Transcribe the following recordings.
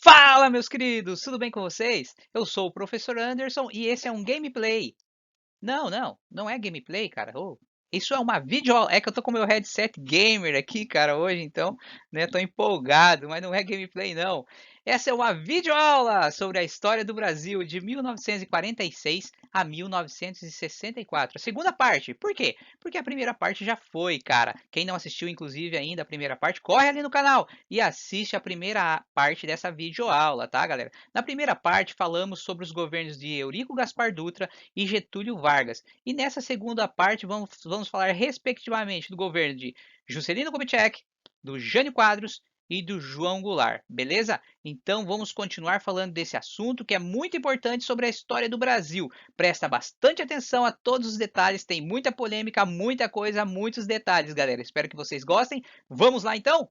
Fala, meus queridos, tudo bem com vocês? Eu sou o professor Anderson e esse é um gameplay. Não é gameplay, cara. Isso é uma videoaula. É que eu tô com meu headset gamer aqui, cara, hoje, então, né, tô empolgado, mas não é gameplay, não. Essa é uma videoaula sobre a história do Brasil de 1946 a 1964. A segunda parte. Por quê? Porque a primeira parte já foi, cara. Quem não assistiu, inclusive, ainda a primeira parte, corre ali no canal e assiste a primeira parte dessa videoaula, tá, galera? Na primeira parte, falamos sobre os governos de Eurico Gaspar Dutra e Getúlio Vargas. E nessa segunda parte, vamos falar respectivamente do governo de Juscelino Kubitschek, do Jânio Quadros e do João Goulart, beleza? Então vamos continuar falando desse assunto que é muito importante sobre a história do Brasil. Presta bastante atenção a todos os detalhes, tem muita polêmica, muita coisa, muitos detalhes, galera. Espero que vocês gostem. Vamos lá então?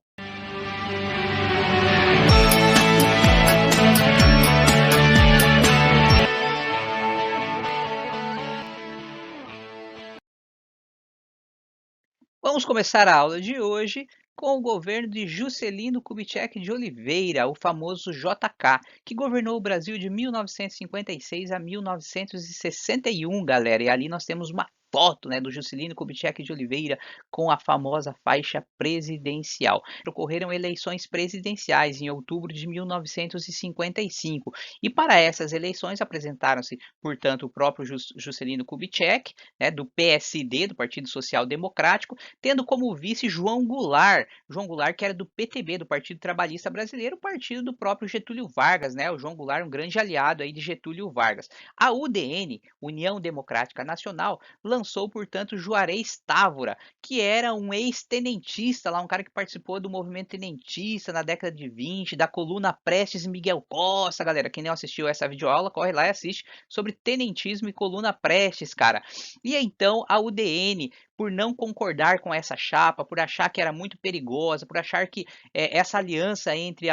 Vamos começar a aula de hoje com o governo de Juscelino Kubitschek de Oliveira, o famoso JK, que governou o Brasil de 1956 a 1961, galera. E ali nós temos uma foto, né, do Juscelino Kubitschek de Oliveira com a famosa faixa presidencial. Ocorreram eleições presidenciais em outubro de 1955 e para essas eleições apresentaram-se, portanto, o próprio Juscelino Kubitschek, né, do PSD, do Partido Social Democrático, tendo como vice João Goulart. João Goulart, que era do PTB, do Partido Trabalhista Brasileiro, partido do próprio Getúlio Vargas, né? O João Goulart, um grande aliado aí de Getúlio Vargas. A UDN, União Democrática Nacional, lançou, portanto, Juarez Távora, que era um ex-tenentista lá, um cara que participou do movimento tenentista na década de 20, da coluna Prestes e Miguel Costa, galera. Quem não assistiu essa videoaula, corre lá e assiste sobre tenentismo e coluna Prestes, cara. E então a UDN, por não concordar com essa chapa, por achar que era muito perigosa, por achar que essa aliança entre,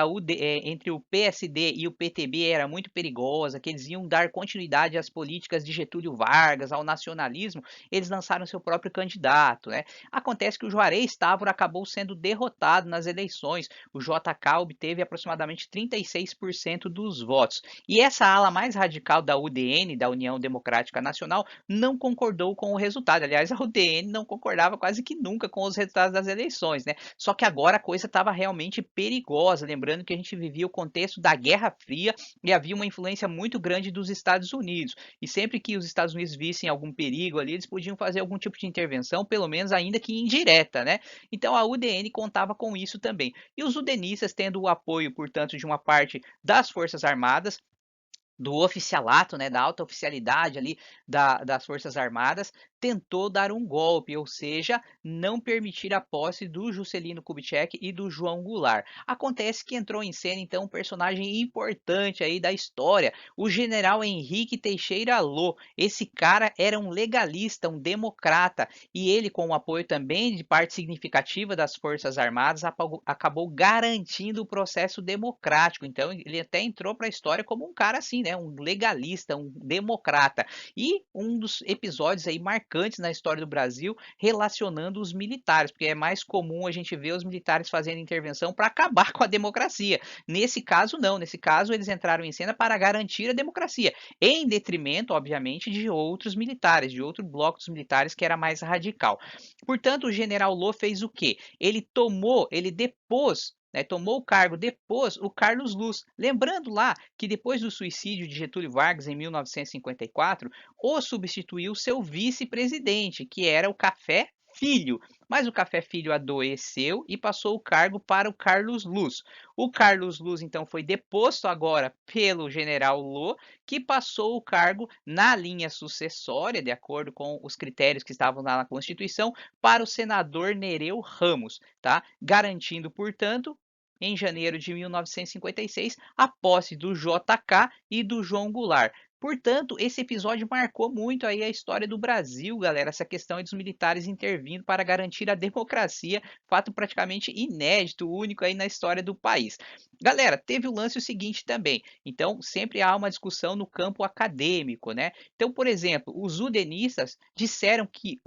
entre o PSD e o PTB era muito perigosa, que eles iam dar continuidade às políticas de Getúlio Vargas, ao nacionalismo, eles lançaram seu próprio candidato, né? Acontece que o Juarez Távora acabou sendo derrotado nas eleições. O JK obteve aproximadamente 36% dos votos. E essa ala mais radical da UDN, da União Democrática Nacional, não concordou com o resultado. Aliás, a UDN não concordava quase que nunca com os resultados das eleições, né? Só que agora a coisa estava realmente perigosa, lembrando que a gente vivia o contexto da Guerra Fria e havia uma influência muito grande dos Estados Unidos. E sempre que os Estados Unidos vissem algum perigo ali, eles podiam fazer algum tipo de intervenção, pelo menos ainda que indireta, né? Então a UDN contava com isso também. E os udenistas, tendo o apoio, portanto, de uma parte das Forças Armadas, do oficialato, né, da alta oficialidade ali das Forças Armadas, tentou dar um golpe, ou seja, não permitir a posse do Juscelino Kubitschek e do João Goulart. Acontece que entrou em cena então um personagem importante aí da história, o general Henrique Teixeira Lô. Esse cara era um legalista, um democrata, e ele, com o apoio também de parte significativa das Forças Armadas, acabou garantindo o processo democrático. Então ele até entrou para a história como um cara assim, né, um legalista, um democrata. E um dos episódios aí marcantes na história do Brasil relacionando os militares, porque é mais comum a gente ver os militares fazendo intervenção para acabar com a democracia. Nesse caso, não. Nesse caso, eles entraram em cena para garantir a democracia, em detrimento, obviamente, de outros militares, de outro bloco dos militares que era mais radical. Portanto, o general Lô fez o quê? Ele depôs, né, tomou o cargo depois o Carlos Luz. Lembrando lá que depois do suicídio de Getúlio Vargas em 1954, o substituiu seu vice-presidente, que era o Café Filho. Mas o Café Filho adoeceu e passou o cargo para o Carlos Luz. O Carlos Luz, então, foi deposto agora pelo general Lô, que passou o cargo na linha sucessória, de acordo com os critérios que estavam lá na Constituição, para o senador Nereu Ramos, tá? Garantindo, portanto, em janeiro de 1956, a posse do JK e do João Goulart. Portanto, esse episódio marcou muito aí a história do Brasil, galera, essa questão dos militares intervindo para garantir a democracia, fato praticamente inédito, único aí na história do país. Galera, teve o lance o seguinte também, então sempre há uma discussão no campo acadêmico, né? Então, por exemplo, os udenistas disseram que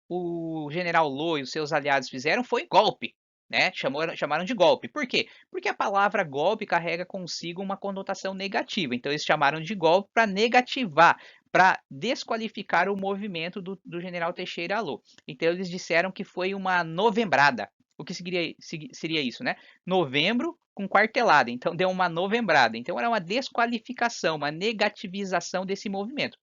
o general Lô e os seus aliados fizeram foi golpe. né? Chamaram de golpe. Por quê? Porque a palavra golpe carrega consigo uma conotação negativa. Então, eles chamaram de golpe para negativar, para desqualificar o movimento do general Teixeira Alô. Então, eles disseram que foi uma novembrada. O que seria isso, né? Novembro com quartelada. Então, deu uma novembrada. Então, era uma desqualificação, uma negativização desse movimento.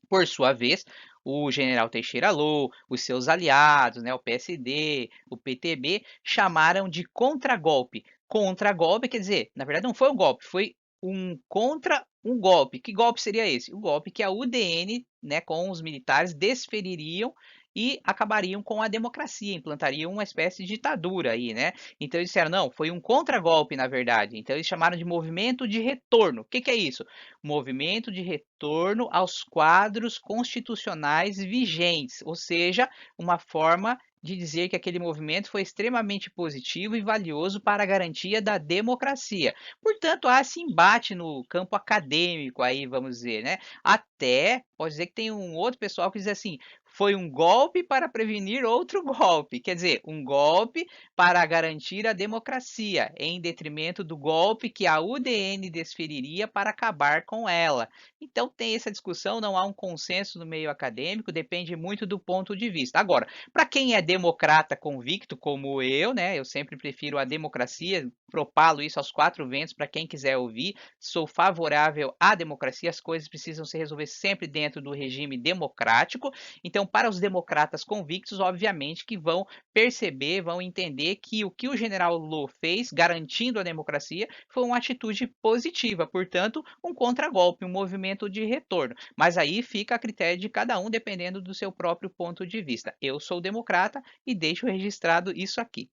Por sua vez, o general Teixeira Lô, os seus aliados, né, o PSD, o PTB, chamaram de contragolpe. Contragolpe quer dizer, na verdade não foi um golpe, foi um contra um golpe. Que golpe seria esse? O golpe que a UDN, né, com os militares, desfeririam e acabariam com a democracia, implantariam uma espécie de ditadura aí, né? Então eles disseram, não, foi um contragolpe, na verdade. Então eles chamaram de movimento de retorno. O que é isso? Movimento de retorno aos quadros constitucionais vigentes, ou seja, uma forma de dizer que aquele movimento foi extremamente positivo e valioso para a garantia da democracia. Portanto, há esse embate no campo acadêmico aí, vamos dizer, né? Até pode dizer que tem um outro pessoal que diz assim: foi um golpe para prevenir outro golpe. Quer dizer, um golpe para garantir a democracia, em detrimento do golpe que a UDN desferiria para acabar com ela. Então tem essa discussão, não há um consenso no meio acadêmico, depende muito do ponto de vista. Agora, para quem é democrata convicto, como eu, né, eu sempre prefiro a democracia, propalo isso aos quatro ventos para quem quiser ouvir, sou favorável à democracia, as coisas precisam se resolver sempre dentro do regime democrático. Então, para os democratas convictos, obviamente que vão perceber, vão entender que o general Lô fez, garantindo a democracia, foi uma atitude positiva, portanto, um contragolpe, um movimento de retorno. Mas aí fica a critério de cada um, dependendo do seu próprio ponto de vista. Eu sou democrata e deixo registrado isso aqui.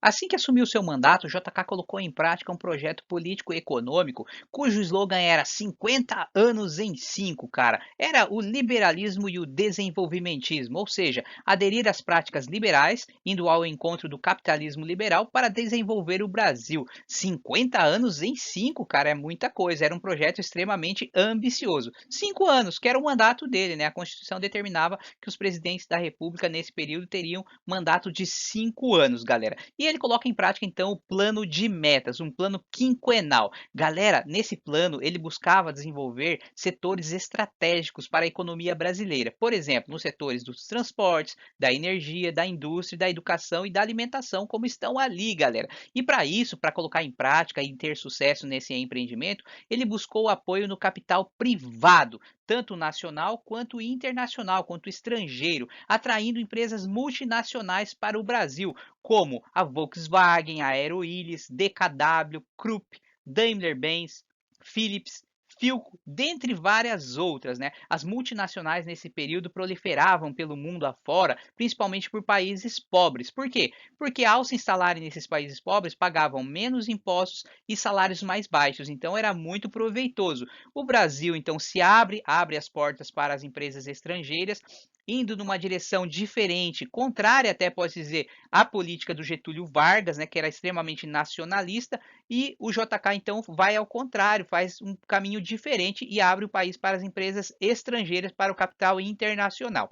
Assim que assumiu seu mandato, o JK colocou em prática um projeto político-econômico cujo slogan era 50 anos em 5, cara. Era o liberalismo e o desenvolvimentismo, ou seja, aderir às práticas liberais, indo ao encontro do capitalismo liberal para desenvolver o Brasil. 50 anos em 5, cara, é muita coisa. Era um projeto extremamente ambicioso. 5 anos, que era o mandato dele, né? A Constituição determinava que os presidentes da República nesse período teriam mandato de 5 anos, galera. E ele coloca em prática então o plano de metas, um plano quinquenal. Galera, nesse plano ele buscava desenvolver setores estratégicos para a economia brasileira. Por exemplo, nos setores dos transportes, da energia, da indústria, da educação e da alimentação, como estão ali, galera. E para isso, para colocar em prática e ter sucesso nesse empreendimento, ele buscou o apoio no capital privado, tanto nacional quanto internacional, quanto estrangeiro, atraindo empresas multinacionais para o Brasil, como a Volkswagen, a Aero Ilhas, DKW, Krupp, Daimler-Benz, Philips, Philco, dentre várias outras, né? As multinacionais nesse período proliferavam pelo mundo afora, principalmente por países pobres. Por quê? Porque ao se instalarem nesses países pobres, pagavam menos impostos e salários mais baixos, então era muito proveitoso. O Brasil então se abre as portas para as empresas estrangeiras, indo numa direção diferente, contrária até pode dizer à política do Getúlio Vargas, né, que era extremamente nacionalista, e o JK então vai ao contrário, faz um caminho diferente e abre o país para as empresas estrangeiras, para o capital internacional.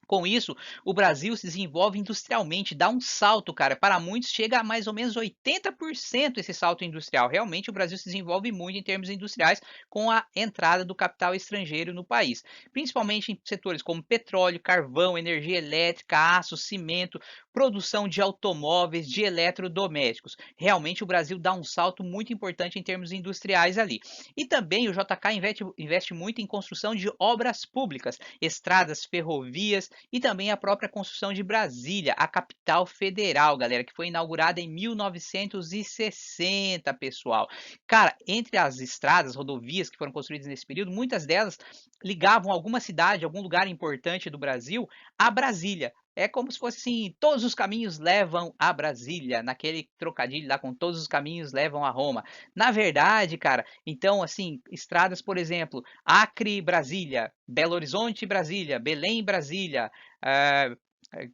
Com isso, o Brasil se desenvolve industrialmente, dá um salto, cara. Para muitos, chega a mais ou menos 80% esse salto industrial. Realmente, o Brasil se desenvolve muito em termos industriais com a entrada do capital estrangeiro no país, principalmente em setores como petróleo, carvão, energia elétrica, aço, cimento, produção de automóveis, de eletrodomésticos. Realmente, o Brasil dá um salto muito importante em termos industriais ali. E também o JK investe muito em construção de obras públicas, estradas, ferrovias e também a própria construção de Brasília, a capital federal, galera, que foi inaugurada em 1960, pessoal. Cara, entre as estradas, rodovias que foram construídas nesse período, muitas delas ligavam alguma cidade, algum lugar importante do Brasil a Brasília. É como se fosse assim, todos os caminhos levam a Brasília, naquele trocadilho lá com todos os caminhos levam a Roma. Na verdade, cara, então assim, estradas, por exemplo, Acre, Brasília, Belo Horizonte, Brasília, Belém, Brasília,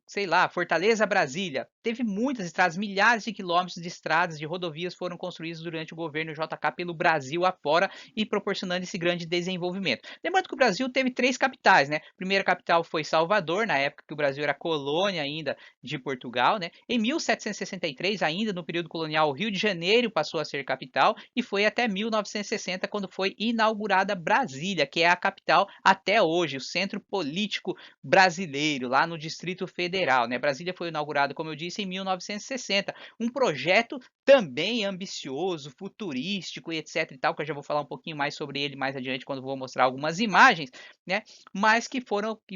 sei lá, Fortaleza, Brasília. Teve muitas estradas, milhares de quilômetros de estradas, de rodovias foram construídos durante o governo JK pelo Brasil afora e proporcionando esse grande desenvolvimento. Lembrando que o Brasil teve 3 capitais, né? A primeira capital foi Salvador, na época que o Brasil era colônia ainda de Portugal, né? Em 1763, ainda no período colonial, o Rio de Janeiro passou a ser capital e foi até 1960 quando foi inaugurada Brasília, que é a capital até hoje, o centro político brasileiro, lá no Distrito Federal, né? Brasília foi inaugurado, como eu disse, em 1960. Um projeto também ambicioso, futurístico e etc e tal, que eu já vou falar um pouquinho mais sobre ele mais adiante quando vou mostrar algumas imagens, né? Mas que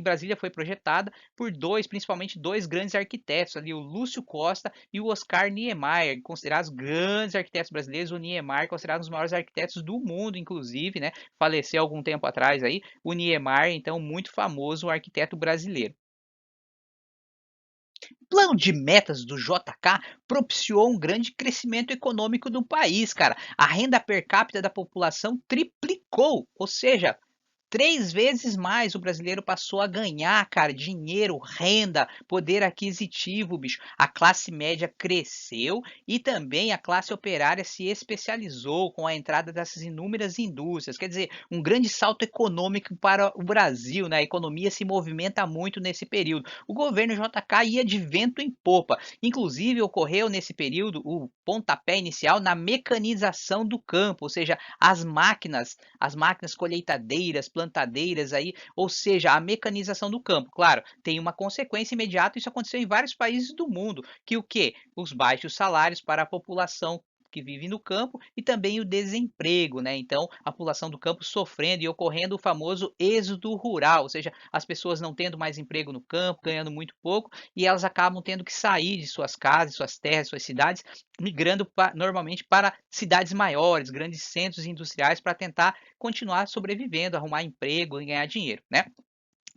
Brasília foi projetada por principalmente dois grandes arquitetos ali, o Lúcio Costa e o Oscar Niemeyer, considerados grandes arquitetos brasileiros. O Niemeyer considerado um dos maiores arquitetos do mundo, inclusive, né? Faleceu algum tempo atrás aí. O Niemeyer, então, muito famoso, um arquiteto brasileiro. O plano de metas do JK propiciou um grande crescimento econômico do país, cara. A renda per capita da população triplicou, ou seja, 3 vezes mais o brasileiro passou a ganhar, cara, dinheiro, renda, poder aquisitivo, bicho. A classe média cresceu e também a classe operária se especializou com a entrada dessas inúmeras indústrias. Quer dizer, um grande salto econômico para o Brasil, né? A economia se movimenta muito nesse período. O governo JK ia de vento em popa. Inclusive, ocorreu nesse período o pontapé inicial na mecanização do campo, ou seja, as máquinas colheitadeiras, plantadeiras aí, ou seja, a mecanização do campo. Claro, tem uma consequência imediata, isso aconteceu em vários países do mundo, que o quê? Os baixos salários para a população que vive no campo e também o desemprego, né? Então, a população do campo sofrendo e ocorrendo o famoso êxodo rural, ou seja, as pessoas não tendo mais emprego no campo, ganhando muito pouco, e elas acabam tendo que sair de suas casas, suas terras, suas cidades, migrando normalmente para cidades maiores, grandes centros industriais, para tentar continuar sobrevivendo, arrumar emprego e ganhar dinheiro, né?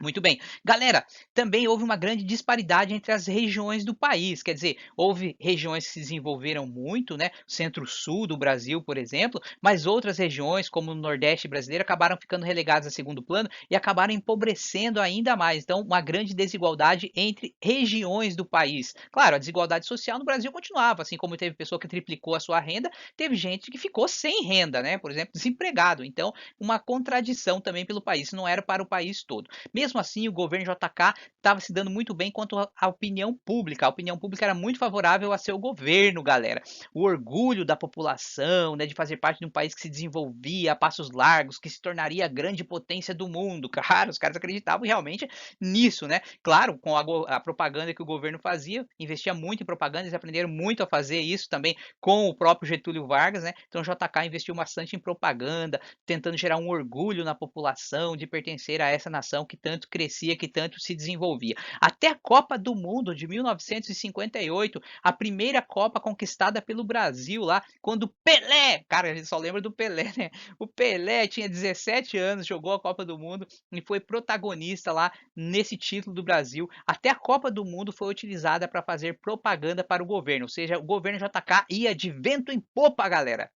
Muito bem. Galera, também houve uma grande disparidade entre as regiões do país, quer dizer, houve regiões que se desenvolveram muito, né? Centro-sul do Brasil, por exemplo, mas outras regiões, como o Nordeste brasileiro, acabaram ficando relegadas a segundo plano e acabaram empobrecendo ainda mais. Então, uma grande desigualdade entre regiões do país. Claro, a desigualdade social no Brasil continuava, assim como teve pessoa que triplicou a sua renda, teve gente que ficou sem renda, né? Por exemplo, desempregado. Então, uma contradição também pelo país, isso não era para o país todo. Mesmo assim, o governo JK estava se dando muito bem quanto à opinião pública. A opinião pública era muito favorável a seu governo, galera. O orgulho da população, né, de fazer parte de um país que se desenvolvia a passos largos, que se tornaria a grande potência do mundo. Cara, os caras acreditavam realmente nisso, né? Claro, com a propaganda que o governo fazia, investia muito em propaganda, eles aprenderam muito a fazer isso também com o próprio Getúlio Vargas, né? Então o JK investiu bastante em propaganda, tentando gerar um orgulho na população de pertencer a essa nação que tanto crescia, que tanto se desenvolvia. Até a Copa do Mundo de 1958, a primeira Copa conquistada pelo Brasil lá, quando Pelé, cara, a gente só lembra do Pelé, né? O Pelé tinha 17 anos, jogou a Copa do Mundo e foi protagonista lá nesse título do Brasil. Até a Copa do Mundo foi utilizada para fazer propaganda para o governo, ou seja, o governo JK ia de vento em popa, galera.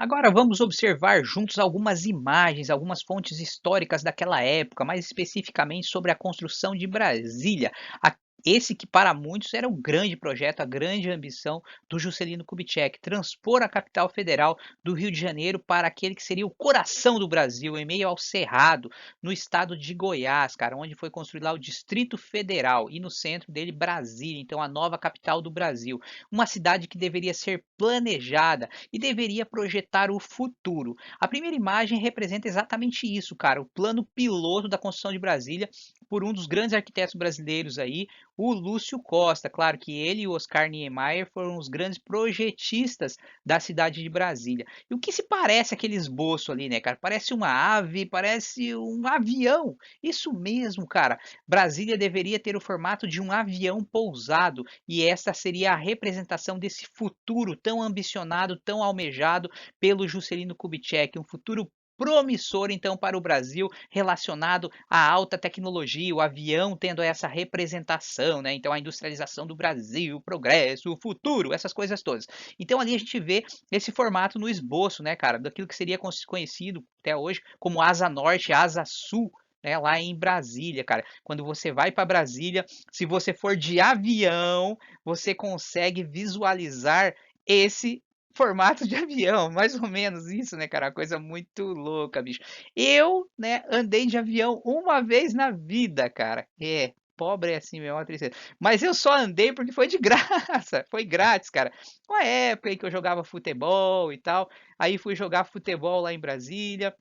Agora vamos observar juntos algumas imagens, algumas fontes históricas daquela época, mais especificamente sobre a construção de Brasília. Esse que para muitos era o grande projeto, a grande ambição do Juscelino Kubitschek, transpor a capital federal do Rio de Janeiro para aquele que seria o coração do Brasil, em meio ao Cerrado, no estado de Goiás, cara, onde foi construído lá o Distrito Federal e no centro dele Brasília, então a nova capital do Brasil. Uma cidade que deveria ser planejada e deveria projetar o futuro. A primeira imagem representa exatamente isso, cara, o plano piloto da construção de Brasília por um dos grandes arquitetos brasileiros aí, o Lúcio Costa. Claro que ele e o Oscar Niemeyer foram os grandes projetistas da cidade de Brasília. E o que se parece aquele esboço ali, né, cara? Parece uma ave, parece um avião. Isso mesmo, cara. Brasília deveria ter o formato de um avião pousado e essa seria a representação desse futuro tão ambicionado, tão almejado pelo Juscelino Kubitschek, um futuro promissor então para o Brasil relacionado à alta tecnologia, o avião tendo essa representação, né? Então a industrialização do Brasil, o progresso, o futuro, essas coisas todas. Então ali a gente vê esse formato no esboço, né, cara, daquilo que seria conhecido até hoje como asa norte, asa sul né, lá em Brasília, cara. Quando você vai para Brasília, se você for de avião, você consegue visualizar esse formato de avião, mais ou menos isso, né, cara? Uma coisa muito louca, bicho. Eu, né, andei de avião uma vez na vida, cara. É, pobre é assim mesmo, é uma tristeza. Mas eu só andei porque foi de graça, foi grátis, cara. Uma época aí que eu jogava futebol e tal, aí fui jogar futebol lá em Brasília.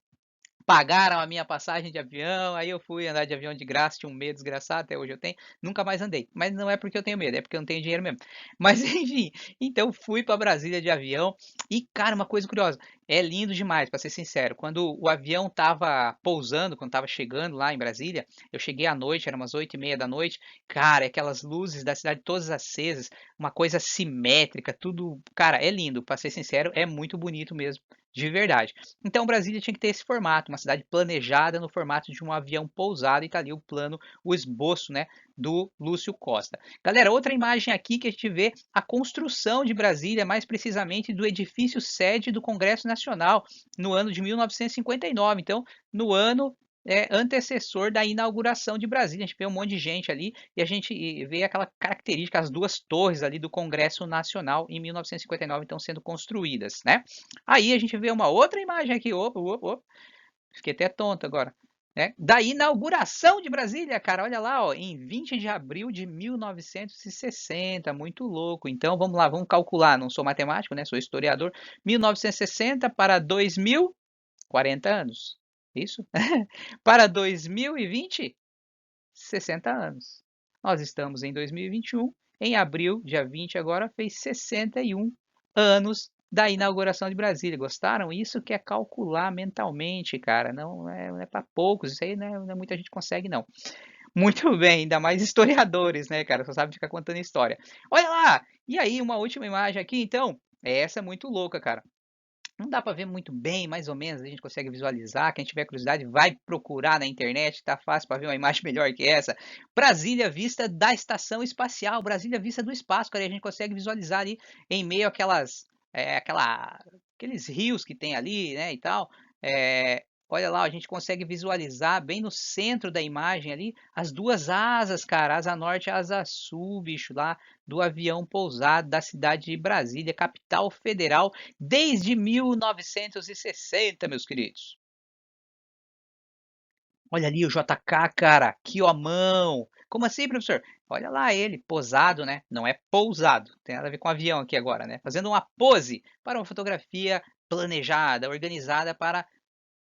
Pagaram a minha passagem de avião, aí eu fui andar de avião de graça, tinha um medo desgraçado, até hoje eu tenho, nunca mais andei. Mas não é porque eu tenho medo, é porque eu não tenho dinheiro mesmo. Mas enfim, então fui para Brasília de avião e, cara, uma coisa curiosa, é lindo demais, para ser sincero. Quando o avião tava pousando, quando tava chegando lá em Brasília, eu cheguei à noite, era umas 8:30 da noite, cara, aquelas luzes da cidade todas acesas, uma coisa simétrica, tudo, cara, é lindo, para ser sincero, é muito bonito mesmo, de verdade. Então Brasília tinha que ter esse formato, uma cidade planejada no formato de um avião pousado e tá ali o plano, o esboço, né, do Lúcio Costa. Galera, outra imagem aqui que a gente vê a construção de Brasília, mais precisamente do edifício sede do Congresso Nacional, no ano de 1959. Então, no ano antecessor da inauguração de Brasília. A gente vê um monte de gente ali e a gente vê aquela característica, as duas torres ali do Congresso Nacional em 1959 estão sendo construídas, né? Aí a gente vê uma outra imagem aqui, opa, opa, opa. Fiquei até tonto agora, né? Da inauguração de Brasília, cara, olha lá, ó, em 20 de abril de 1960, muito louco. Então vamos lá, vamos calcular, não sou matemático, né? Sou historiador. 1960 para 2000, 40 anos. Isso? Para 2020, 60 anos. Nós estamos em 2021, em abril, dia 20 agora, fez 61 anos da inauguração de Brasília. Gostaram? Isso que é calcular mentalmente, cara. Não é para poucos, isso aí não é muita gente consegue, não. Muito bem, ainda mais historiadores, né, cara? Só sabe ficar contando história. Olha lá! E aí, uma última imagem aqui, então. Essa é muito louca, cara. Não dá para ver muito bem, mais ou menos, a gente consegue visualizar. Quem tiver curiosidade, vai procurar na internet, tá fácil para ver uma imagem melhor que essa. Brasília vista da estação espacial, Brasília vista do espaço, cara, e a gente consegue visualizar ali em meio àquelas, aqueles rios que tem ali, né, e tal. Olha lá, a gente consegue visualizar bem no centro da imagem ali as duas asas, cara, asa norte e asa sul, bicho, lá do avião pousado da cidade de Brasília, capital federal desde 1960, meus queridos. Olha ali o JK, cara, que homão. Como assim, professor? Olha lá ele, posado, né? Não é pousado, tem nada a ver com avião aqui agora, né? Fazendo uma pose para uma fotografia planejada, organizada para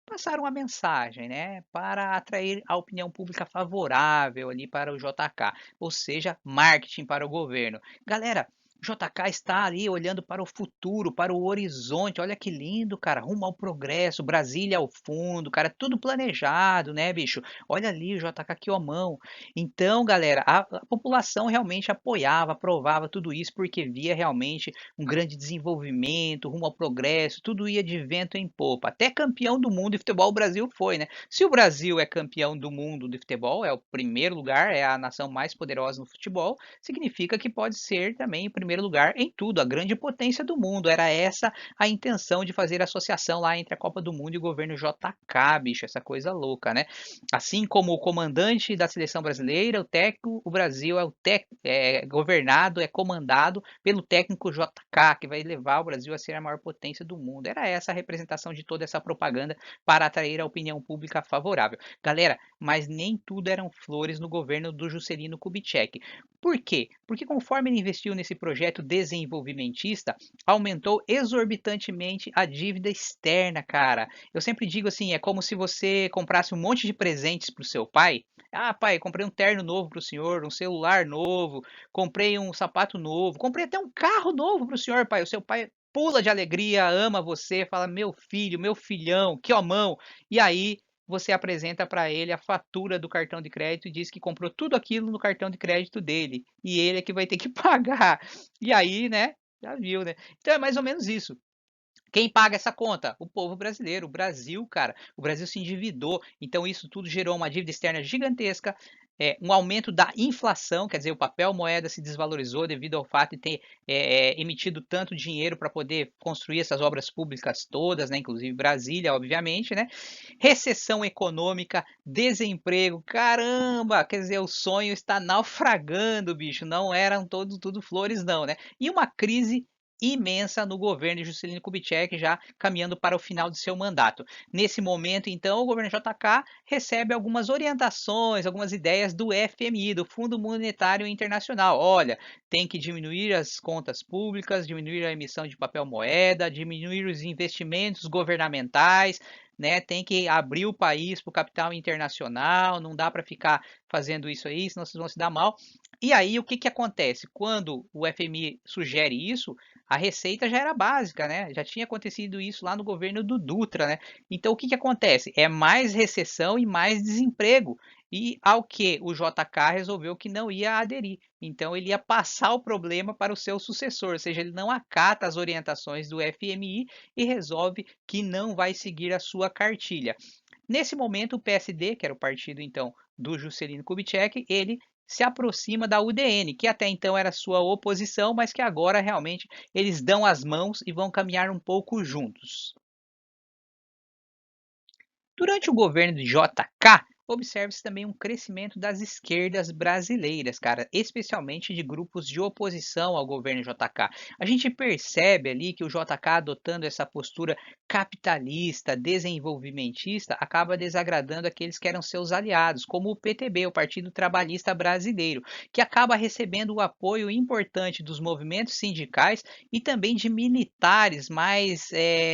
passar uma mensagem, né? Para atrair a opinião pública favorável ali para o JK, ou seja, marketing para o governo. Galera, JK está ali olhando para o futuro, para o horizonte. Olha que lindo, cara. Rumo ao progresso, Brasília ao fundo, cara. Tudo planejado, né, bicho? Olha ali o JK que homão. Então, galera, a população realmente apoiava, aprovava tudo isso porque via realmente um grande desenvolvimento, rumo ao progresso. Tudo ia de vento em popa. Até campeão do mundo de futebol o Brasil foi, né? Se o Brasil é campeão do mundo de futebol, é o primeiro lugar, é a nação mais poderosa no futebol, significa que pode ser também em primeiro lugar em tudo, a grande potência do mundo. Era essa a intenção de fazer associação lá entre a Copa do Mundo e o governo JK, bicho, essa coisa louca, né? Assim como o comandante da seleção brasileira, o técnico, o Brasil é governado, é comandado pelo técnico JK, que vai levar o Brasil a ser a maior potência do mundo. Era essa a representação de toda essa propaganda para atrair a opinião pública favorável. Galera, mas nem tudo eram flores no governo do Juscelino Kubitschek. Por quê? Porque conforme ele investiu nesse projeto desenvolvimentista, aumentou exorbitantemente a dívida externa, cara. Eu sempre digo assim, é como se você comprasse um monte de presentes para o seu pai. Ah, pai, comprei um terno novo para o senhor, um celular novo, comprei um sapato novo, comprei até um carro novo para o senhor, pai. O seu pai pula de alegria, ama você, fala: meu filho, meu filhão, que homão. E aí você apresenta para ele a fatura do cartão de crédito e diz que comprou tudo aquilo no cartão de crédito dele. E ele é que vai ter que pagar. E aí, né? Já viu, né? Então é mais ou menos isso. Quem paga essa conta? O povo brasileiro, o Brasil, cara. O Brasil se endividou, então isso tudo gerou uma dívida externa gigantesca. um aumento da inflação, quer dizer, o papel moeda se desvalorizou devido ao fato de ter emitido tanto dinheiro para poder construir essas obras públicas todas, né, inclusive Brasília, obviamente, né? Recessão econômica, desemprego, caramba, quer dizer, o sonho está naufragando, bicho, não eram tudo flores não, né? E uma crise imensa no governo de Juscelino Kubitschek, já caminhando para o final de seu mandato. Nesse momento, então, o governo JK recebe algumas orientações, algumas ideias do FMI, do Fundo Monetário Internacional. Olha, tem que diminuir as contas públicas, diminuir a emissão de papel moeda, diminuir os investimentos governamentais, né? Tem que abrir o país para o capital internacional, não dá para ficar fazendo isso aí, senão vocês vão se dar mal. E aí, o que que acontece? Quando o FMI sugere isso, a receita já era básica, né? Já tinha acontecido isso lá no governo do Dutra, né? Então, o que que acontece? É mais recessão e mais desemprego. E ao que o JK resolveu que não ia aderir. Então, ele ia passar o problema para o seu sucessor, ou seja, ele não acata as orientações do FMI e resolve que não vai seguir a sua cartilha. Nesse momento, o PSD, que era o partido então do Juscelino Kubitschek, ele se aproxima da UDN, que até então era sua oposição, mas que agora realmente eles dão as mãos e vão caminhar um pouco juntos. Durante o governo de JK, observa-se também um crescimento das esquerdas brasileiras, cara, especialmente de grupos de oposição ao governo JK. A gente percebe ali que o JK adotando essa postura capitalista, desenvolvimentista, acaba desagradando aqueles que eram seus aliados, como o PTB, o Partido Trabalhista Brasileiro, que acaba recebendo o apoio importante dos movimentos sindicais e também de militares mais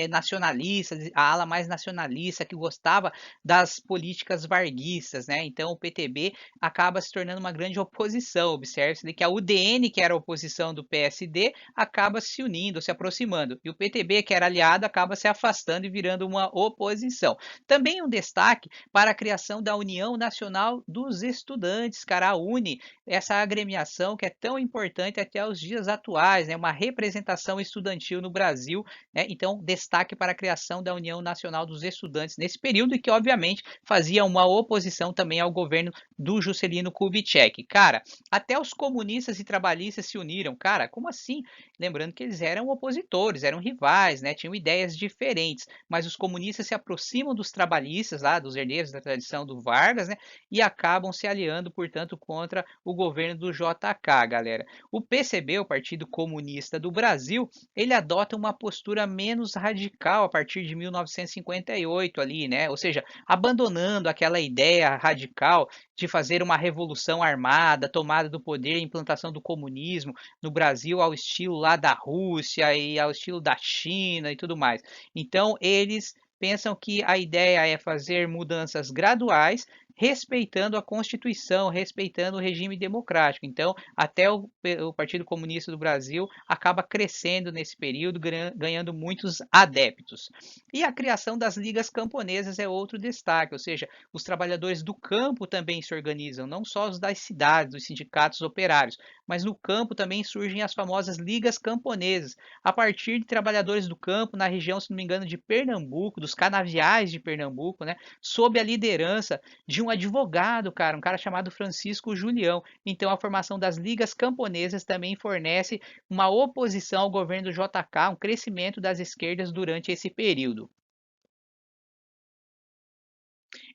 nacionalistas, a ala mais nacionalista que gostava das políticas varguistas, né? Então o PTB acaba se tornando uma grande oposição. Observe-se que a UDN, que era a oposição do PSD, acaba se unindo, se aproximando, e o PTB, que era aliado, acaba se afastando e virando uma oposição. Também um destaque para a criação da União Nacional dos Estudantes, cara, a UNE, essa agremiação que é tão importante até os dias atuais, né? Uma representação estudantil no Brasil, né? Então, destaque para a criação da União Nacional dos Estudantes nesse período e que, obviamente, fazia uma oposição também ao governo do Juscelino Kubitschek. Cara, até os comunistas e trabalhistas se uniram. Cara, como assim? Lembrando que eles eram opositores, eram rivais, né? Tinham ideias diferentes, mas os comunistas se aproximam dos trabalhistas, lá, dos herdeiros da tradição do Vargas, né? E acabam se aliando, portanto, contra o governo do JK, galera. O PCB, o Partido Comunista do Brasil, ele adota uma postura menos radical a partir de 1958 ali, né? Ou seja, abandonando aquela ideia radical de fazer uma revolução armada, tomada do poder e implantação do comunismo no Brasil ao estilo lá da Rússia e ao estilo da China e tudo mais. Então, eles pensam que a ideia é fazer mudanças graduais, respeitando a Constituição, respeitando o regime democrático. Então, até o Partido Comunista do Brasil acaba crescendo nesse período, ganhando muitos adeptos. E a criação das ligas camponesas é outro destaque, ou seja, os trabalhadores do campo também se organizam, não só os das cidades, dos sindicatos operários, mas no campo também surgem as famosas ligas camponesas, a partir de trabalhadores do campo na região, se não me engano, de Pernambuco, dos canaviais de Pernambuco, né, sob a liderança de um advogado, cara, um cara chamado Francisco Julião. Então, a formação das ligas camponesas também fornece uma oposição ao governo do JK, um crescimento das esquerdas durante esse período.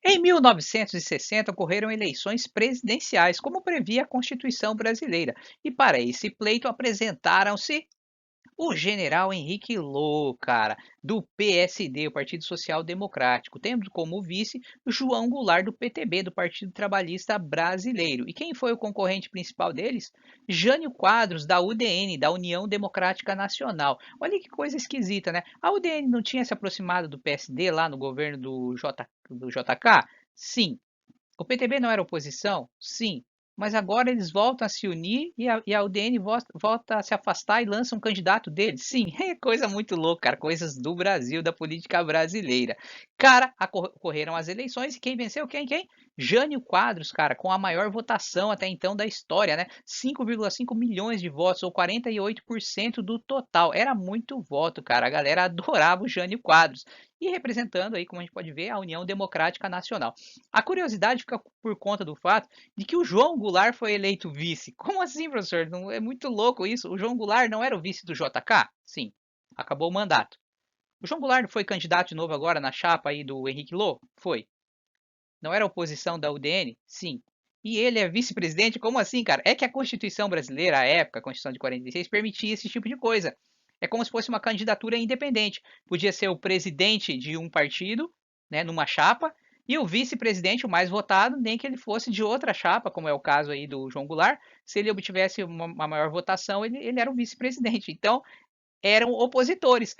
Em 1960, ocorreram eleições presidenciais, como previa a Constituição brasileira, e para esse pleito apresentaram-se o general Henrique Lô, cara, do PSD, o Partido Social Democrático, tendo como vice João Goulart, do PTB, do Partido Trabalhista Brasileiro. E quem foi o concorrente principal deles? Jânio Quadros, da UDN, da União Democrática Nacional. Olha que coisa esquisita, né? A UDN não tinha se aproximado do PSD lá no governo do JK? Sim. O PTB não era oposição? Sim. Mas agora eles voltam a se unir e a UDN volta a se afastar e lança um candidato deles? Sim, é coisa muito louca, cara. Coisas do Brasil, da política brasileira. Cara, ocorreram as eleições e quem venceu? Quem? Jânio Quadros, cara, com a maior votação até então da história, né? 5,5 milhões de votos, ou 48% do total. Era muito voto, cara. A galera adorava o Jânio Quadros. E representando aí, como a gente pode ver, a União Democrática Nacional. A curiosidade fica por conta do fato de que o João Goulart foi eleito vice. Como assim, professor? Não é muito louco isso? O João Goulart não era o vice do JK? Sim, acabou o mandato. O João Goulart foi candidato de novo agora na chapa aí do Henrique Lô? Foi. Não era oposição da UDN? Sim. E ele é vice-presidente? Como assim, cara? É que a Constituição brasileira, à época, a Constituição de 46, permitia esse tipo de coisa. É como se fosse uma candidatura independente. Podia ser o presidente de um partido, né, numa chapa, e o vice-presidente, o mais votado, nem que ele fosse de outra chapa, como é o caso aí do João Goulart. Se ele obtivesse uma maior votação, ele era o vice-presidente. Então, eram opositores.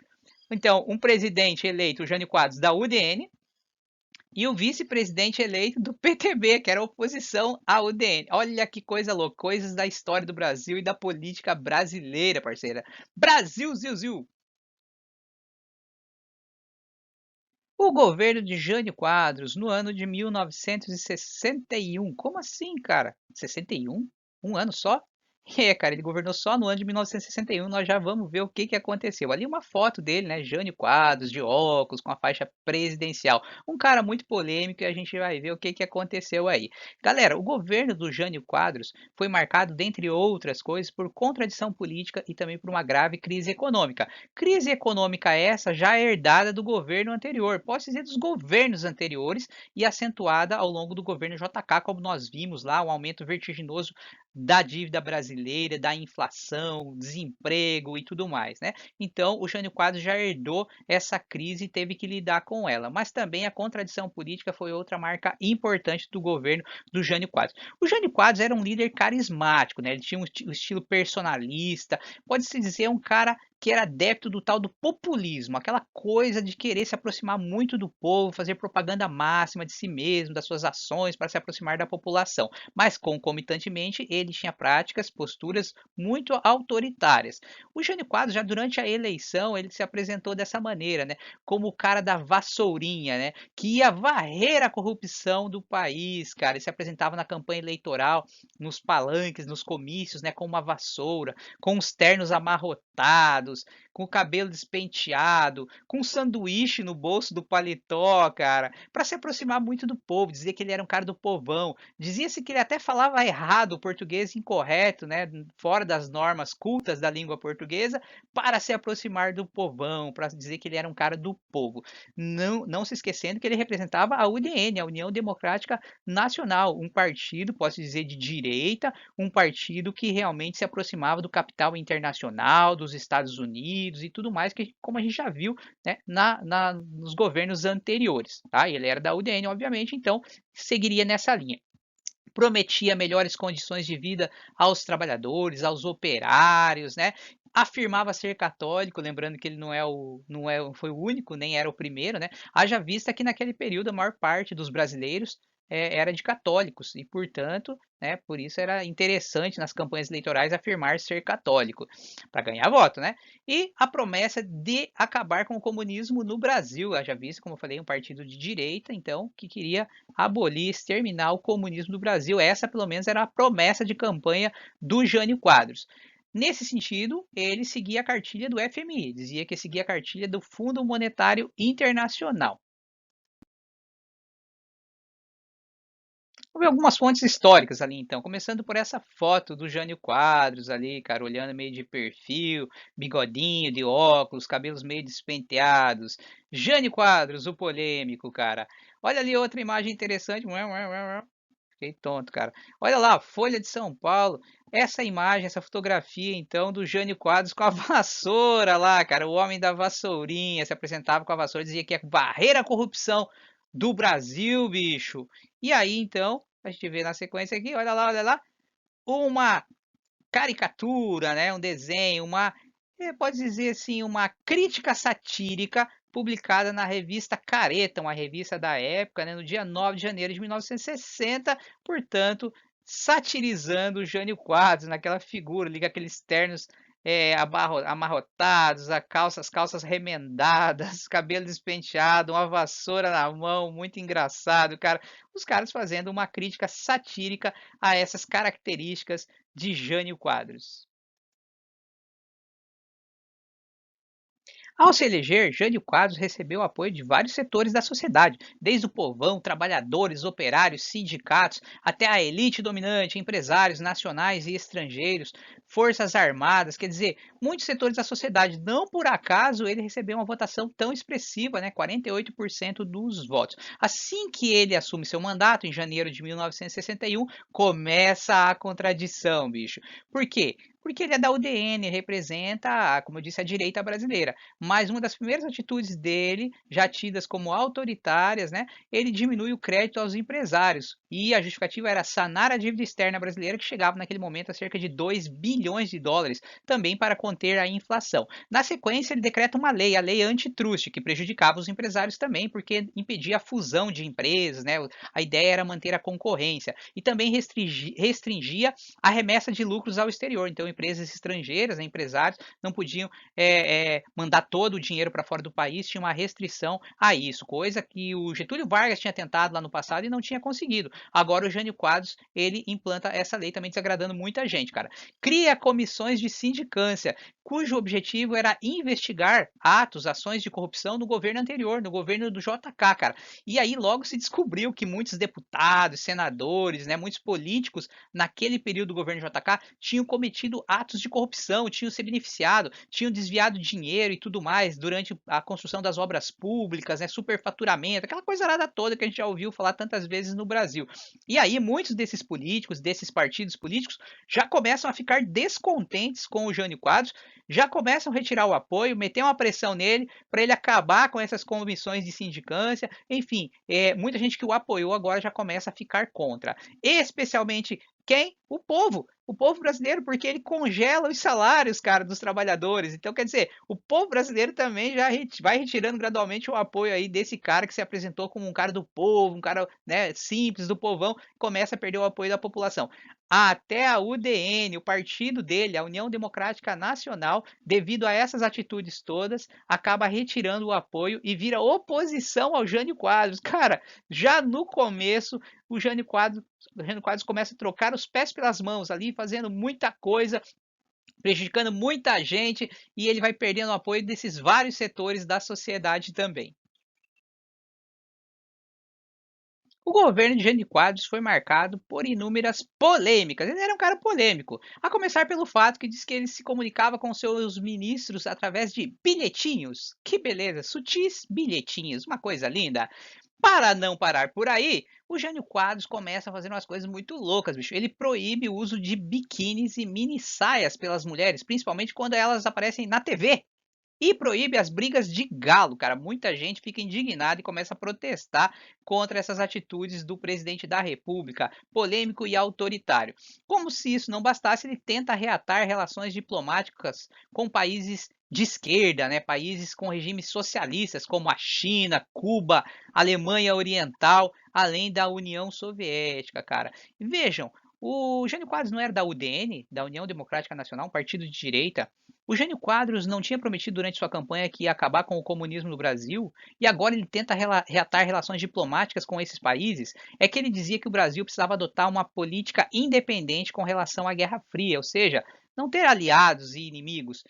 Então, um presidente eleito, o Jânio Quadros, da UDN, e o vice-presidente eleito do PTB, que era oposição à UDN. Olha que coisa louca, coisas da história do Brasil e da política brasileira, parceira. Brasil, ziu, ziu. O governo de Jânio Quadros, no ano de 1961. Como assim, cara? 61? Um ano só? É, cara, ele governou só no ano de 1961. Nós já vamos ver o que que aconteceu. Ali uma foto dele, né? Jânio Quadros, de óculos, com a faixa presidencial. Um cara muito polêmico e a gente vai ver o que que aconteceu aí. Galera, o governo do Jânio Quadros foi marcado, dentre outras coisas, por contradição política e também por uma grave crise econômica. Crise econômica essa já herdada do governo anterior, posso dizer dos governos anteriores, e acentuada ao longo do governo JK, como nós vimos lá, um aumento vertiginoso da dívida brasileira, da inflação, desemprego e tudo mais, né? Então, o Jânio Quadros já herdou essa crise e teve que lidar com ela. Mas também a contradição política foi outra marca importante do governo do Jânio Quadros. O Jânio Quadros era um líder carismático, né? Ele tinha um estilo personalista, pode-se dizer um cara que era adepto do tal do populismo, aquela coisa de querer se aproximar muito do povo, fazer propaganda máxima de si mesmo, das suas ações para se aproximar da população. Mas concomitantemente, ele tinha práticas, posturas muito autoritárias. O Jânio Quadros, já durante a eleição, ele se apresentou dessa maneira, né, como o cara da vassourinha, né, que ia varrer a corrupção do país, cara. Ele se apresentava na campanha eleitoral, nos palanques, nos comícios, né, com uma vassoura, com os ternos amarrotados, com o cabelo despenteado, com um sanduíche no bolso do paletó, cara, para se aproximar muito do povo, dizia que ele era um cara do povão. Dizia-se que ele até falava errado, o português incorreto, né, fora das normas cultas da língua portuguesa, para se aproximar do povão, para dizer que ele era um cara do povo. Não se esquecendo que ele representava a UDN, a União Democrática Nacional, um partido, posso dizer, de direita, um partido que realmente se aproximava do capital internacional, dos Estados Unidos e tudo mais, que, como a gente já viu, né, nos governos anteriores. Tá? Ele era da UDN, obviamente, então seguiria nessa linha. Prometia melhores condições de vida aos trabalhadores, aos operários, né? Afirmava ser católico, lembrando que ele foi o único, nem era o primeiro, né? Haja vista que naquele período a maior parte dos brasileiros era de católicos e, portanto, né, por isso era interessante nas campanhas eleitorais afirmar ser católico, para ganhar voto, né? E a promessa de acabar com o comunismo no Brasil, haja vista, como eu falei, um partido de direita, então, que queria abolir, exterminar o comunismo do Brasil. Essa, pelo menos, era a promessa de campanha do Jânio Quadros. Nesse sentido, ele seguia a cartilha do FMI, dizia que seguia a cartilha do Fundo Monetário Internacional. Vamos ver algumas fontes históricas ali, então, começando por essa foto do Jânio Quadros ali, cara, olhando meio de perfil, bigodinho, de óculos, cabelos meio despenteados. Jânio Quadros, o polêmico, cara. Olha ali outra imagem interessante. Fiquei tonto, cara. Olha lá, Folha de São Paulo. Essa imagem, essa fotografia, então, do Jânio Quadros com a vassoura lá, cara. O homem da vassourinha se apresentava com a vassoura, dizia que ia varrer a corrupção do Brasil, bicho. E aí, então, a gente vê na sequência aqui, olha lá, uma caricatura, né? Um desenho, pode dizer assim, uma crítica satírica publicada na revista Careta, uma revista da época, né, no dia 9 de janeiro de 1960, portanto, satirizando o Jânio Quadros, naquela figura ali, com aqueles ternos amarrotados, as calças remendadas, cabelo despenteado, uma vassoura na mão, muito engraçado, cara. Os caras fazendo uma crítica satírica a essas características de Jânio Quadros. Ao se eleger, Jânio Quadros recebeu o apoio de vários setores da sociedade, desde o povão, trabalhadores, operários, sindicatos, até a elite dominante, empresários nacionais e estrangeiros, forças armadas, quer dizer, muitos setores da sociedade. Não por acaso ele recebeu uma votação tão expressiva, né, 48% dos votos. Assim que ele assume seu mandato, em janeiro de 1961, começa a contradição, bicho. Por quê? Porque ele é da UDN, representa, como eu disse, a direita brasileira. Mas uma das primeiras atitudes dele, já tidas como autoritárias, né, ele diminui o crédito aos empresários. E a justificativa era sanar a dívida externa brasileira, que chegava naquele momento a cerca de 2 bilhões de dólares, também para conter a inflação. Na sequência, ele decreta uma lei, a lei antitruste, que prejudicava os empresários também, porque impedia a fusão de empresas, né? A ideia era manter a concorrência. E também restringia a remessa de lucros ao exterior. Então, empresas estrangeiras, né, empresários, não podiam mandar todo o dinheiro para fora do país, tinha uma restrição a isso, coisa que o Getúlio Vargas tinha tentado lá no passado e não tinha conseguido. Agora o Jânio Quadros, ele implanta essa lei também desagradando muita gente, cara. Cria comissões de sindicância, cujo objetivo era investigar atos, ações de corrupção no governo anterior, no governo do JK, cara. E aí logo se descobriu que muitos deputados, senadores, né, muitos políticos naquele período do governo JK tinham cometido atos de corrupção, tinham se beneficiado, tinham desviado dinheiro e tudo mais durante a construção das obras públicas, né, superfaturamento, aquela coisa arada toda que a gente já ouviu falar tantas vezes no Brasil. E aí muitos desses políticos, desses partidos políticos, já começam a ficar descontentes com o Jânio Quadros, já começam a retirar o apoio, meter uma pressão nele para ele acabar com essas comissões de sindicância, enfim, muita gente que o apoiou agora já começa a ficar contra. Especialmente quem? O povo brasileiro, porque ele congela os salários, cara, dos trabalhadores. Então, quer dizer, o povo brasileiro também já vai retirando gradualmente o apoio aí desse cara que se apresentou como um cara do povo, um cara, né, simples, do povão, começa a perder o apoio da população. Até a UDN, o partido dele, a União Democrática Nacional, devido a essas atitudes todas, acaba retirando o apoio e vira oposição ao Jânio Quadros. Cara, já no começo, o Jânio Quadros começa a trocar os pés pelas mãos ali, fazendo muita coisa, prejudicando muita gente, e ele vai perdendo o apoio desses vários setores da sociedade também. O governo de Jânio Quadros foi marcado por inúmeras polêmicas. Ele era um cara polêmico, a começar pelo fato que diz que ele se comunicava com seus ministros através de bilhetinhos. Que beleza, sutis bilhetinhos, uma coisa linda. Para não parar por aí, o Jânio Quadros começa a fazer umas coisas muito loucas, bicho. Ele proíbe o uso de biquínis e mini saias pelas mulheres, principalmente quando elas aparecem na TV. E proíbe as brigas de galo, cara. Muita gente fica indignada e começa a protestar contra essas atitudes do presidente da República, polêmico e autoritário. Como se isso não bastasse, ele tenta reatar relações diplomáticas com países de esquerda, né? Países com regimes socialistas, como a China, Cuba, Alemanha Oriental, além da União Soviética, cara. E vejam, o Jânio Quadros não era da UDN, da União Democrática Nacional, um partido de direita. O Jânio Quadros não tinha prometido durante sua campanha que ia acabar com o comunismo no Brasil, e agora ele tenta reatar relações diplomáticas com esses países. É que ele dizia que o Brasil precisava adotar uma política independente com relação à Guerra Fria, ou seja, não ter aliados e inimigos,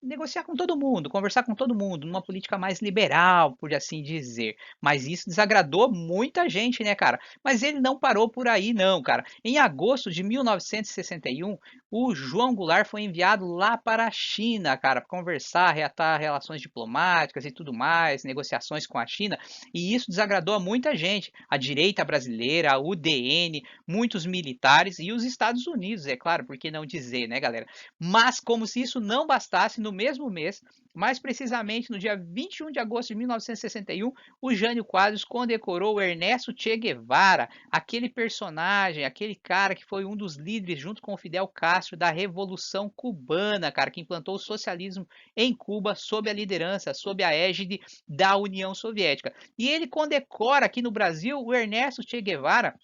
negociar com todo mundo, conversar com todo mundo, numa política mais liberal, por assim dizer. Mas isso desagradou muita gente, né, cara? Mas ele não parou por aí, não, cara. Em agosto de 1961, o João Goulart foi enviado lá para a China, cara, para conversar, reatar relações diplomáticas e tudo mais, negociações com a China. E isso desagradou a muita gente. A direita brasileira, a UDN, muitos militares e os Estados Unidos, é claro, por que não dizer, né, galera? Mas, como se isso não bastasse, no mesmo mês, mais precisamente no dia 21 de agosto de 1961, o Jânio Quadros condecorou o Ernesto Che Guevara, aquele personagem, aquele cara que foi um dos líderes, junto com o Fidel Castro, da Revolução Cubana, cara, que implantou o socialismo em Cuba sob a liderança, sob a égide da União Soviética. E ele condecora aqui no Brasil o Ernesto Che Guevara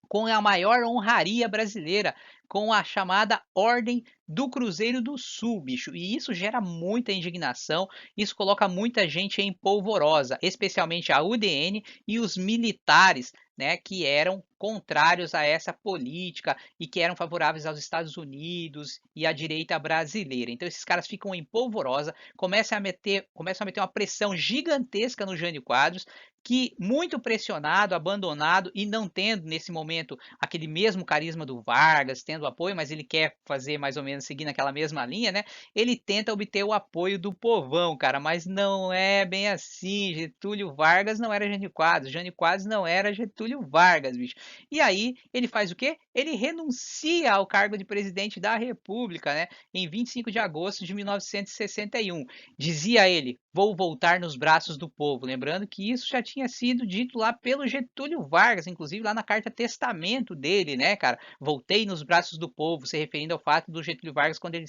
com a maior honraria brasileira, com a chamada Ordem do Cruzeiro do Sul, bicho. E isso gera muita indignação, isso coloca muita gente em polvorosa, especialmente a UDN e os militares, né, que eram contrários a essa política e que eram favoráveis aos Estados Unidos e à direita brasileira. Então esses caras ficam em polvorosa, começam a meter uma pressão gigantesca no Jânio Quadros, que muito pressionado, abandonado e não tendo nesse momento aquele mesmo carisma do Vargas, tendo apoio, mas ele quer fazer mais ou menos seguindo aquela mesma linha, né? Ele tenta obter o apoio do povão, cara, mas não é bem assim. Getúlio Vargas não era Jânio Quadros não era Getúlio Vargas, bicho. E aí ele faz o quê? Ele renuncia ao cargo de presidente da República, né? Em 25 de agosto de 1961. Dizia ele: vou voltar nos braços do povo. Lembrando que isso já tinha sido dito lá pelo Getúlio Vargas, inclusive lá na carta testamento dele, né, cara? Voltei nos braços do povo, se referindo ao fato do Getúlio Vargas quando ele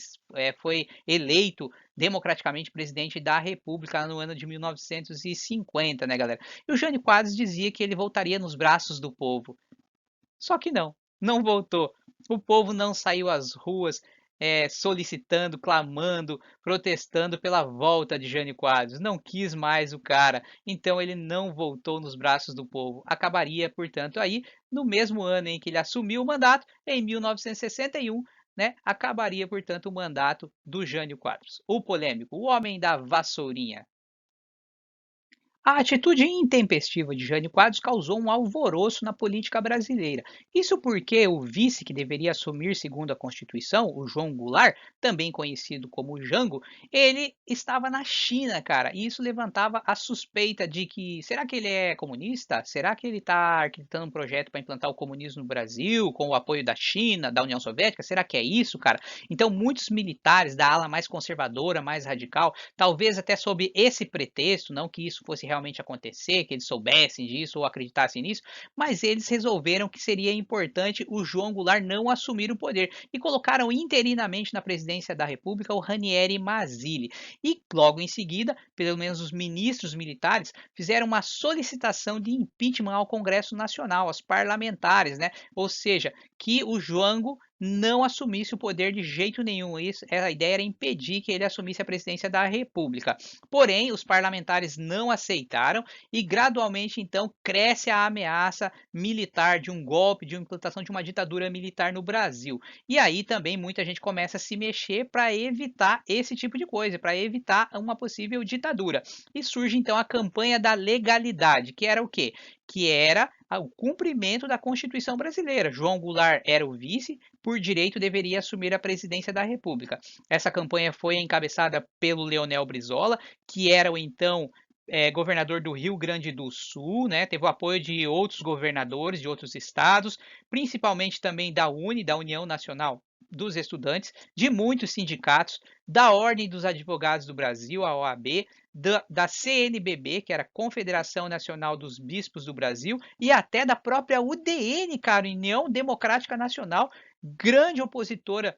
foi eleito democraticamente presidente da República no ano de 1950, né, galera? E o Jânio Quadros dizia que ele voltaria nos braços do povo. Só que não, não voltou. O povo não saiu às ruas solicitando, clamando, protestando pela volta de Jânio Quadros. Não quis mais o cara, então ele não voltou nos braços do povo. Acabaria, portanto, aí no mesmo ano em que ele assumiu o mandato, em 1961, né, acabaria, portanto, o mandato do Jânio Quadros. O polêmico, o homem da vassourinha. A atitude intempestiva de Jânio Quadros causou um alvoroço na política brasileira. Isso porque o vice que deveria assumir segundo a Constituição, o João Goulart, também conhecido como Jango, ele estava na China, cara. E isso levantava a suspeita de que será que ele é comunista? Será que ele está arquitetando um projeto para implantar o comunismo no Brasil com o apoio da China, da União Soviética? Será que é isso, cara? Então muitos militares da ala mais conservadora, mais radical, talvez até sob esse pretexto, não que isso fosse realmente acontecer, que eles soubessem disso ou acreditassem nisso, mas eles resolveram que seria importante o João Goulart não assumir o poder e colocaram interinamente na presidência da República o Ranieri Mazzilli. E logo em seguida, pelo menos os ministros militares fizeram uma solicitação de impeachment ao Congresso Nacional, aos parlamentares, né? Ou seja, que o João não assumisse o poder de jeito nenhum. Isso, a ideia era impedir que ele assumisse a presidência da República. Porém, os parlamentares não aceitaram e gradualmente então cresce a ameaça militar de um golpe, de uma implantação de uma ditadura militar no Brasil. E aí também muita gente começa a se mexer para evitar esse tipo de coisa, para evitar uma possível ditadura. E surge então a campanha da legalidade, que era o quê? Que era o cumprimento da Constituição brasileira. João Goulart era o vice, por direito deveria assumir a presidência da República. Essa campanha foi encabeçada pelo Leonel Brizola, que era o então governador do Rio Grande do Sul, né? Teve o apoio de outros governadores de outros estados, principalmente também da da União Nacional dos Estudantes, de muitos sindicatos, da Ordem dos Advogados do Brasil, a OAB, da CNBB, que era a Confederação Nacional dos Bispos do Brasil, e até da própria UDN, cara, União Democrática Nacional, grande opositora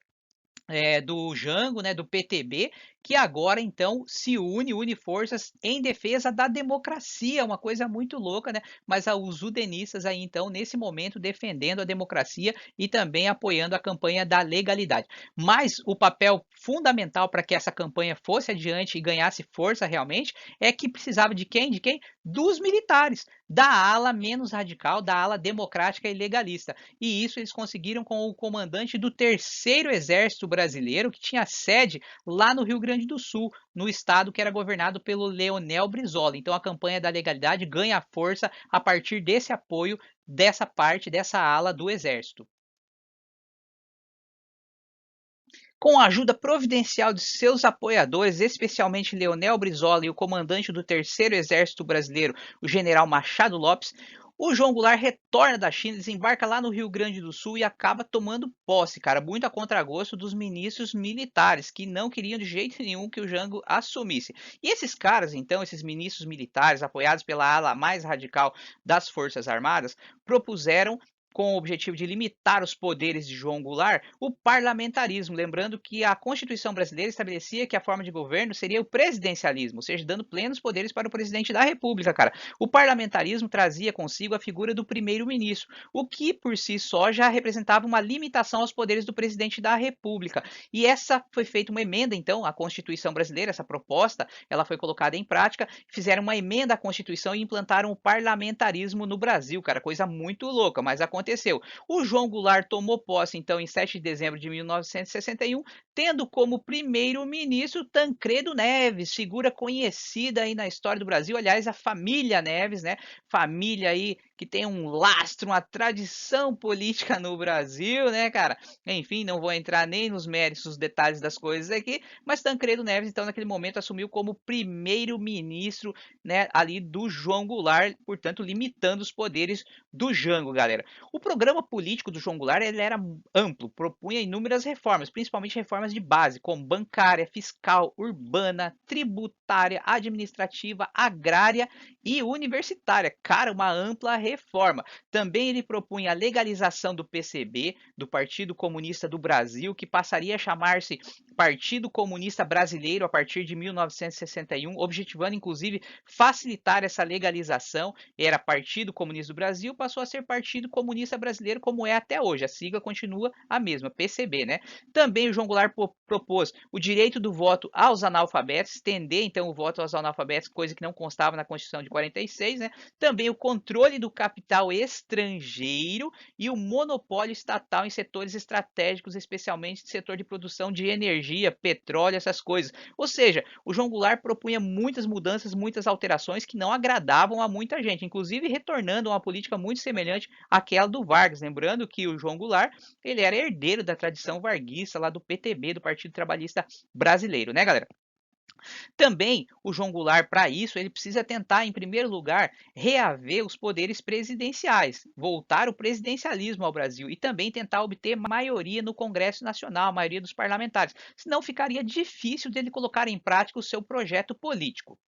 do Jango, né, do PTB, que agora então se une forças em defesa da democracia, uma coisa muito louca, né? Mas os udenistas aí então nesse momento defendendo a democracia e também apoiando a campanha da legalidade. Mas o papel fundamental para que essa campanha fosse adiante e ganhasse força realmente é que precisava de quem? De quem? Dos militares, da ala menos radical, da ala democrática e legalista. E isso eles conseguiram com o comandante do Terceiro Exército Brasileiro, que tinha sede lá no Rio Grande do Sul, no estado que era governado pelo Leonel Brizola. Então a campanha da legalidade ganha força a partir desse apoio dessa parte, dessa ala do Exército. Com a ajuda providencial de seus apoiadores, especialmente Leonel Brizola e o comandante do Terceiro Exército Brasileiro, o general Machado Lopes, o João Goulart retorna da China, desembarca lá no Rio Grande do Sul e acaba tomando posse, cara, muito a contragosto dos ministros militares, que não queriam de jeito nenhum que o Jango assumisse. E esses caras, então, esses ministros militares, apoiados pela ala mais radical das Forças Armadas, propuseram com o objetivo de limitar os poderes de João Goulart, o parlamentarismo, lembrando que a Constituição brasileira estabelecia que a forma de governo seria o presidencialismo, ou seja, dando plenos poderes para o presidente da República, cara. O parlamentarismo trazia consigo a figura do primeiro-ministro, o que por si só já representava uma limitação aos poderes do presidente da República. E essa foi feita uma emenda, então, à Constituição brasileira, essa proposta, ela foi colocada em prática, fizeram uma emenda à Constituição e implantaram o parlamentarismo no Brasil, cara, coisa muito louca, mas aconteceu. O João Goulart tomou posse, então, em 7 de dezembro de 1961, tendo como primeiro-ministro Tancredo Neves, figura conhecida aí na história do Brasil, aliás, a família Neves, né? Família aí que tem um lastro, uma tradição política no Brasil, né, cara? Enfim, não vou entrar nem nos méritos, nos detalhes das coisas aqui, mas Tancredo Neves, então, naquele momento, assumiu como primeiro-ministro, né, ali do João Goulart, portanto, limitando os poderes do Jango, galera. O programa político do João Goulart ele era amplo, propunha inúmeras reformas, principalmente reformas de base, como bancária, fiscal, urbana, tributária, administrativa, agrária e universitária. Cara, uma ampla reforma. Também ele propunha a legalização do PCB, do Partido Comunista do Brasil, que passaria a chamar-se Partido Comunista Brasileiro a partir de 1961, objetivando inclusive facilitar essa legalização. Era Partido Comunista do Brasil, passou a ser Partido Comunista Brasileiro, como é até hoje. A sigla continua a mesma, PCB, né? Também o João Goulart propôs o direito do voto aos analfabetos, estender então o voto aos analfabetos, coisa que não constava na Constituição de 46, né? Também o controle do capital estrangeiro e o monopólio estatal em setores estratégicos, especialmente no setor de produção de energia, petróleo, essas coisas. Ou seja, o João Goulart propunha muitas mudanças, muitas alterações que não agradavam a muita gente, inclusive retornando a uma política muito semelhante àquela do Vargas. Lembrando que o João Goulart ele era herdeiro da tradição varguista lá do PTB, do Partido Trabalhista Brasileiro, né, galera? Também o João Goulart, para isso, ele precisa tentar, em primeiro lugar, reaver os poderes presidenciais, voltar o presidencialismo ao Brasil e também tentar obter maioria no Congresso Nacional, a maioria dos parlamentares. Senão ficaria difícil dele colocar em prática o seu projeto político.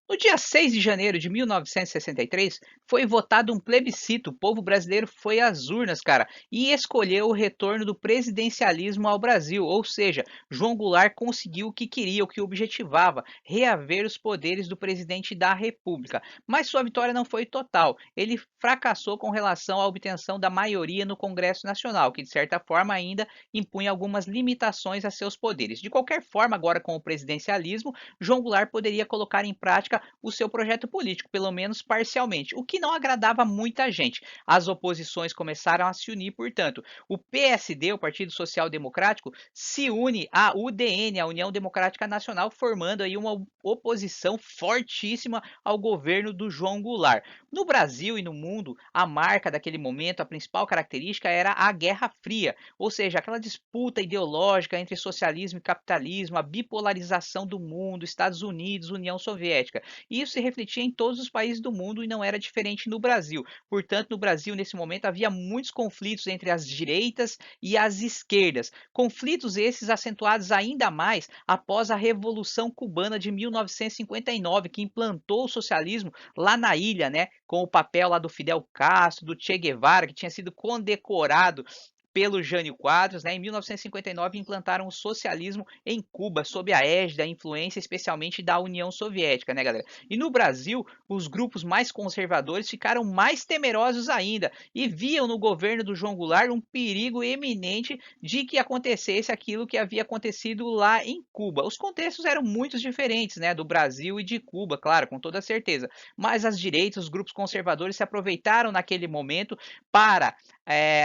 No dia 6 de janeiro de 1963, foi votado um plebiscito. O povo brasileiro foi às urnas, cara, e escolheu o retorno do presidencialismo ao Brasil. Ou seja, João Goulart conseguiu o que queria, o que objetivava, reaver os poderes do presidente da República. Mas sua vitória não foi total. Ele fracassou com relação à obtenção da maioria no Congresso Nacional, que de certa forma ainda impunha algumas limitações a seus poderes. De qualquer forma, agora com o presidencialismo, João Goulart poderia colocar em prática o seu projeto político, pelo menos parcialmente, o que não agradava muita gente. As oposições começaram a se unir, portanto, o PSD, o Partido Social Democrático, se une à UDN, a União Democrática Nacional, formando aí uma oposição fortíssima ao governo do João Goulart. No Brasil e no mundo, a marca daquele momento, a principal característica era a Guerra Fria, ou seja, aquela disputa ideológica entre socialismo e capitalismo, a bipolarização do mundo, Estados Unidos, União Soviética. E isso se refletia em todos os países do mundo e não era diferente no Brasil. Portanto, no Brasil, nesse momento, havia muitos conflitos entre as direitas e as esquerdas. Conflitos esses acentuados ainda mais após a Revolução Cubana de 1959, que implantou o socialismo lá na ilha, né, com o papel lá do Fidel Castro, do Che Guevara, que tinha sido condecorado pelo Jânio Quadros, né, em 1959 implantaram o socialismo em Cuba, sob a égide, a influência especialmente da União Soviética, né, galera? E no Brasil, os grupos mais conservadores ficaram mais temerosos ainda e viam no governo do João Goulart um perigo eminente de que acontecesse aquilo que havia acontecido lá em Cuba. Os contextos eram muito diferentes, né, do Brasil e de Cuba, claro, com toda certeza. Mas as direitas, os grupos conservadores se aproveitaram naquele momento para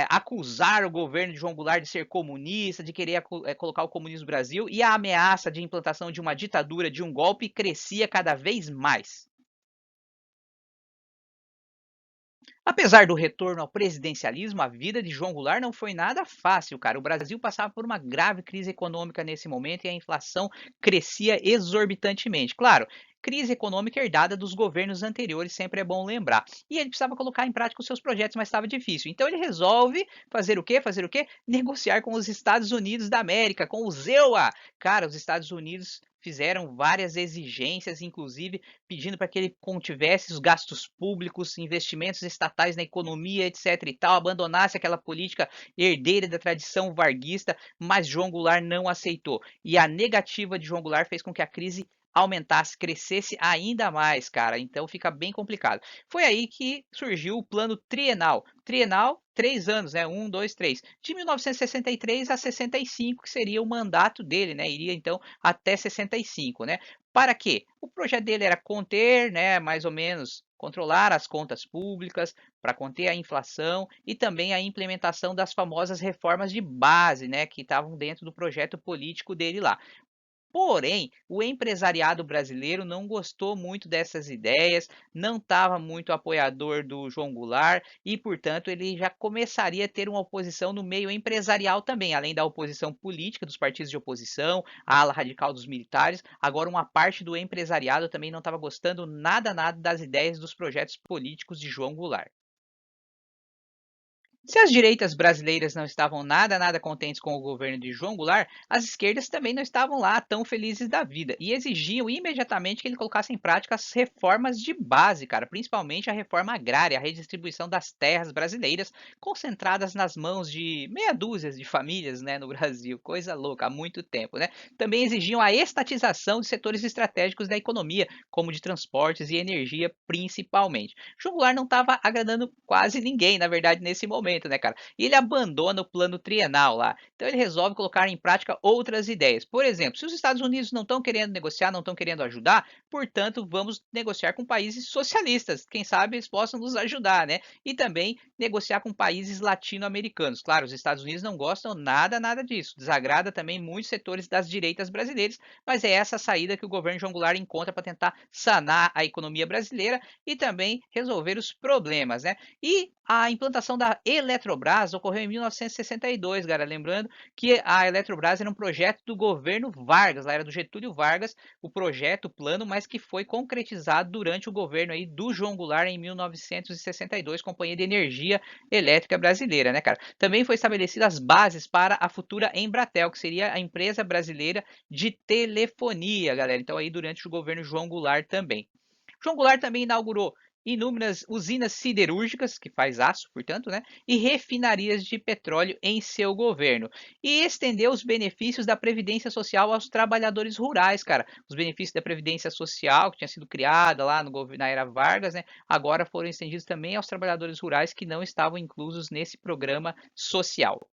acusar o governo de João Goulart de ser comunista, de querer colocar o comunismo no Brasil, e a ameaça de implantação de uma ditadura, de um golpe, crescia cada vez mais. Apesar do retorno ao presidencialismo, a vida de João Goulart não foi nada fácil, cara. O Brasil passava por uma grave crise econômica nesse momento e a inflação crescia exorbitantemente. Claro, crise econômica herdada dos governos anteriores, sempre é bom lembrar. E ele precisava colocar em prática os seus projetos, mas estava difícil. Então ele resolve fazer o quê? Fazer o quê? Negociar com os Estados Unidos da América, com os EUA. Cara, os Estados Unidos fizeram várias exigências, inclusive pedindo para que ele contivesse os gastos públicos, investimentos estatais na economia, etc e tal, abandonasse aquela política herdeira da tradição varguista, mas João Goulart não aceitou. E a negativa de João Goulart fez com que a crise aumentasse, crescesse ainda mais, cara. Então fica bem complicado. Foi aí que surgiu o plano trienal. Trienal, 3 anos, né? 1, 2, 3. De 1963 a 65, que seria o mandato dele, né? Iria então até 65, né? Para quê? O projeto dele era conter, né, mais ou menos, controlar as contas públicas, para conter a inflação e também a implementação das famosas reformas de base, né, que estavam dentro do projeto político dele lá. Porém, o empresariado brasileiro não gostou muito dessas ideias, não estava muito apoiador do João Goulart e, portanto, ele já começaria a ter uma oposição no meio empresarial também, além da oposição política dos partidos de oposição, a ala radical dos militares. Agora, uma parte do empresariado também não estava gostando nada das ideias dos projetos políticos de João Goulart. Se as direitas brasileiras não estavam nada contentes com o governo de João Goulart, as esquerdas também não estavam lá tão felizes da vida e exigiam imediatamente que ele colocasse em prática as reformas de base, cara, principalmente a reforma agrária, a redistribuição das terras brasileiras, concentradas nas mãos de meia dúzia de famílias, né, no Brasil, coisa louca, há muito tempo, né? Também exigiam a estatização de setores estratégicos da economia, como de transportes e energia, principalmente. João Goulart não estava agradando quase ninguém, na verdade, nesse momento, né, cara? E ele abandona o plano trienal lá. Então ele resolve colocar em prática outras ideias. Por exemplo, se os Estados Unidos não estão querendo negociar, não estão querendo ajudar, portanto, vamos negociar com países socialistas. Quem sabe eles possam nos ajudar, né? E também negociar com países latino-americanos. Claro, os Estados Unidos não gostam nada disso. Desagrada também muitos setores das direitas brasileiras, mas é essa a saída que o governo João Goulart encontra para tentar sanar a economia brasileira e também resolver os problemas, né? E a implantação da Eletrobras ocorreu em 1962, cara. Lembrando que a Eletrobras era um projeto do governo Vargas, lá era do Getúlio Vargas, o projeto, o plano, mas que foi concretizado durante o governo aí do João Goulart em 1962, Companhia de Energia Elétrica Brasileira, né, cara? Também foi estabelecidas as bases para a futura Embratel, que seria a empresa brasileira de telefonia, galera. Então aí durante o governo João Goulart também. João Goulart também inaugurou inúmeras usinas siderúrgicas, que faz aço, portanto, né, e refinarias de petróleo em seu governo. E estendeu os benefícios da Previdência Social aos trabalhadores rurais, cara. Os benefícios da Previdência Social, que tinha sido criada lá na era Vargas, né, agora foram estendidos também aos trabalhadores rurais que não estavam inclusos nesse programa social.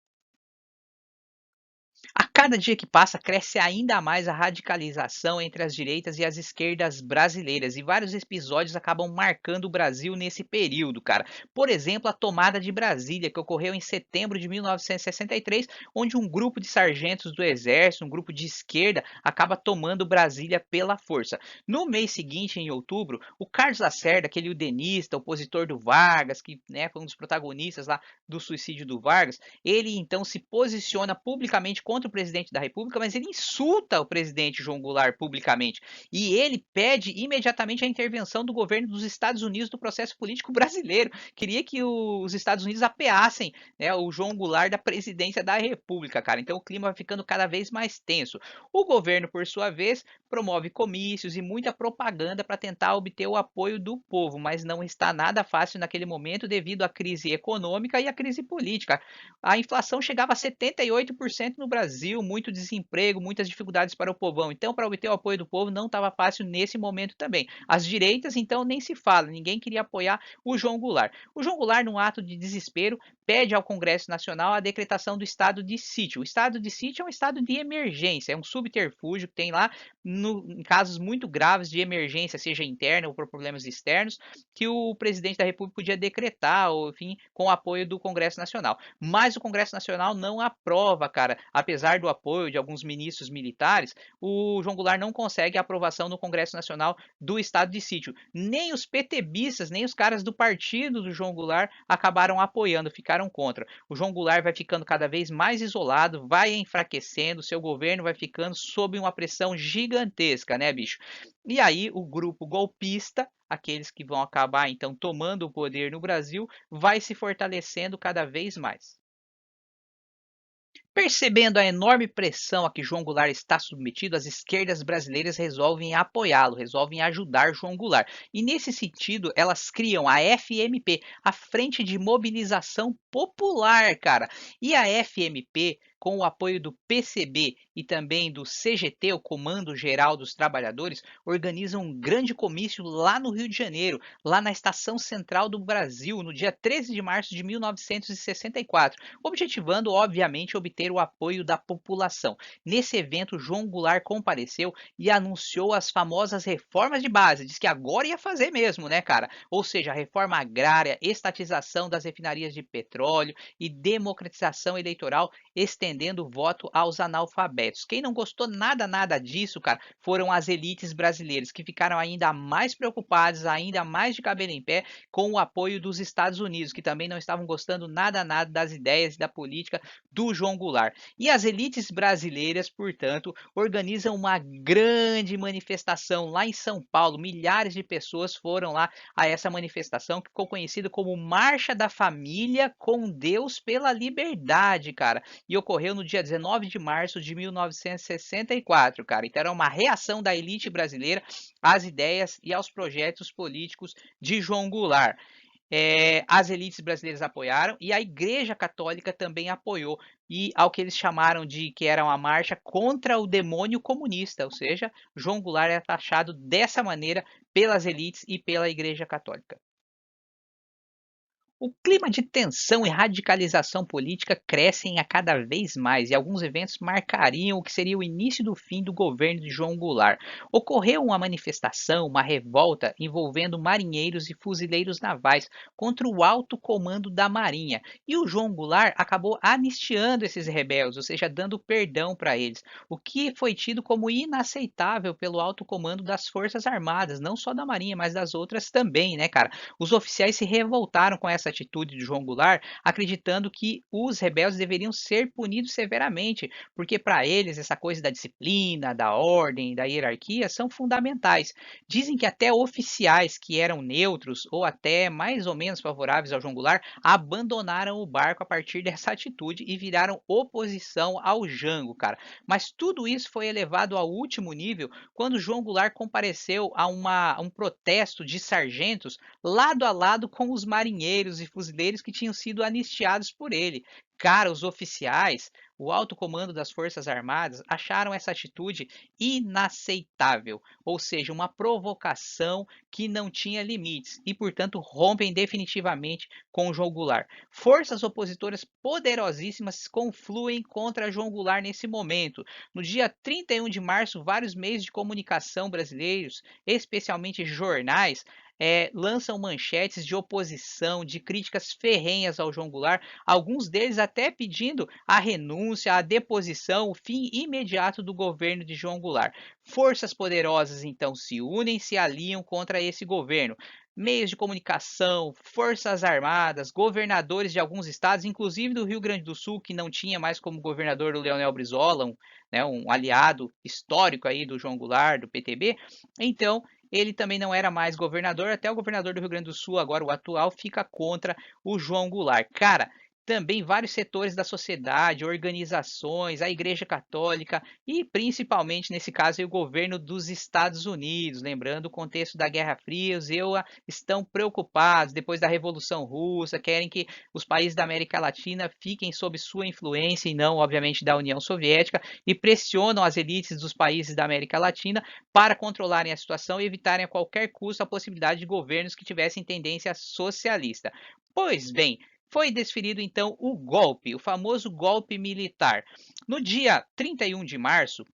A cada dia que passa, cresce ainda mais a radicalização entre as direitas e as esquerdas brasileiras, e vários episódios acabam marcando o Brasil nesse período, cara. Por exemplo, a tomada de Brasília, que ocorreu em setembro de 1963, onde um grupo de sargentos do Exército, um grupo de esquerda, acaba tomando Brasília pela força. No mês seguinte, em outubro, o Carlos Lacerda, aquele udenista, opositor do Vargas, que, né, foi um dos protagonistas lá do suicídio do Vargas, ele então se posiciona publicamente contra o presidente da República, mas ele insulta o presidente João Goulart publicamente. E ele pede imediatamente a intervenção do governo dos Estados Unidos no processo político brasileiro. Queria que os Estados Unidos apeassem, né, o João Goulart da presidência da República, cara. Então o clima vai ficando cada vez mais tenso. O governo, por sua vez, promove comícios e muita propaganda para tentar obter o apoio do povo, mas não está nada fácil naquele momento devido à crise econômica e à crise política. A inflação chegava a 78% no Brasil, muito desemprego, muitas dificuldades para o povão. Então, para obter o apoio do povo, não estava fácil nesse momento também. As direitas, então, nem se fala, ninguém queria apoiar o João Goulart. O João Goulart, num ato de desespero, pede ao Congresso Nacional a decretação do estado de sítio. O estado de sítio é um estado de emergência, é um subterfúgio que tem lá em casos muito graves de emergência, seja interna ou por problemas externos, que o presidente da República podia decretar, ou enfim, com o apoio do Congresso Nacional. Mas o Congresso Nacional não aprova, cara. Apesar do apoio de alguns ministros militares, o João Goulart não consegue a aprovação no Congresso Nacional do estado de sítio. Nem os PTBistas, nem os caras do partido do João Goulart acabaram apoiando, ficaram votaram contra. O João Goulart vai ficando cada vez mais isolado, vai enfraquecendo, seu governo vai ficando sob uma pressão gigantesca, né, bicho? E aí o grupo golpista, aqueles que vão acabar então tomando o poder no Brasil, vai se fortalecendo cada vez mais. Percebendo a enorme pressão a que João Goulart está submetido, as esquerdas brasileiras resolvem apoiá-lo, resolvem ajudar João Goulart. E nesse sentido, elas criam a FMP, a Frente de Mobilização Popular, cara. E a FMP, com o apoio do PCB e também do CGT, o Comando Geral dos Trabalhadores, organizam um grande comício lá no Rio de Janeiro, lá na Estação Central do Brasil, no dia 13 de março de 1964, objetivando, obviamente, obter o apoio da população. Nesse evento, João Goulart compareceu e anunciou as famosas reformas de base. Diz que agora ia fazer mesmo, né, cara? Ou seja, a reforma agrária, estatização das refinarias de petróleo e democratização eleitoral, estendendo o voto aos analfabetos. Quem não gostou nada disso, cara, foram as elites brasileiras, que ficaram ainda mais preocupadas, ainda mais de cabelo em pé, com o apoio dos Estados Unidos, que também não estavam gostando nada das ideias e da política do João Goulart. E as elites brasileiras, portanto, organizam uma grande manifestação lá em São Paulo. Milhares de pessoas foram lá a essa manifestação, que ficou conhecida como Marcha da Família com Deus pela Liberdade, cara. E ocorreu no dia 19 de março de 1964, cara. Então era uma reação da elite brasileira às ideias e aos projetos políticos de João Goulart. As elites brasileiras apoiaram e a Igreja Católica também apoiou, e ao que eles chamaram de que era uma marcha contra o demônio comunista, ou seja, João Goulart é taxado dessa maneira pelas elites e pela Igreja Católica. O clima de tensão e radicalização política crescem a cada vez mais, e alguns eventos marcariam o que seria o início do fim do governo de João Goulart. Ocorreu uma manifestação, uma revolta envolvendo marinheiros e fuzileiros navais contra o alto comando da Marinha, e o João Goulart acabou anistiando esses rebeldes, ou seja, dando perdão para eles, o que foi tido como inaceitável pelo alto comando das Forças Armadas, não só da Marinha, mas das outras também, né, cara? Os oficiais se revoltaram com essa atitude de João Goulart, acreditando que os rebeldes deveriam ser punidos severamente, porque para eles essa coisa da disciplina, da ordem, da hierarquia são fundamentais. Dizem que até oficiais que eram neutros ou até mais ou menos favoráveis ao João Goulart abandonaram o barco a partir dessa atitude e viraram oposição ao Jango, cara. Mas tudo isso foi elevado ao último nível quando João Goulart compareceu a um protesto de sargentos lado a lado com os marinheiros e fuzileiros que tinham sido anistiados por ele. Cara, os oficiais, o alto comando das Forças Armadas, acharam essa atitude inaceitável, ou seja, uma provocação que não tinha limites e, portanto, rompem definitivamente com João Goulart. Forças opositoras poderosíssimas confluem contra João Goulart nesse momento. No dia 31 de março, vários meios de comunicação brasileiros, especialmente jornais, lançam manchetes de oposição, de críticas ferrenhas ao João Goulart, alguns deles até pedindo a renúncia, a deposição, o fim imediato do governo de João Goulart. Forças poderosas então se unem, se aliam contra esse governo. Meios de comunicação, forças armadas, governadores de alguns estados, inclusive do Rio Grande do Sul, que não tinha mais como governador o Leonel Brizola, um aliado histórico aí do João Goulart, do PTB. Então, ele também não era mais governador, até o governador do Rio Grande do Sul, agora o atual, fica contra o João Goulart. Cara, também vários setores da sociedade, organizações, a Igreja Católica e principalmente nesse caso o governo dos Estados Unidos, lembrando o contexto da Guerra Fria, os EUA estão preocupados depois da Revolução Russa, querem que os países da América Latina fiquem sob sua influência e não, obviamente, da União Soviética, e pressionam as elites dos países da América Latina para controlarem a situação e evitarem a qualquer custo a possibilidade de governos que tivessem tendência socialista. Pois bem, foi desferido então o golpe, o famoso golpe militar. No dia 31 de março,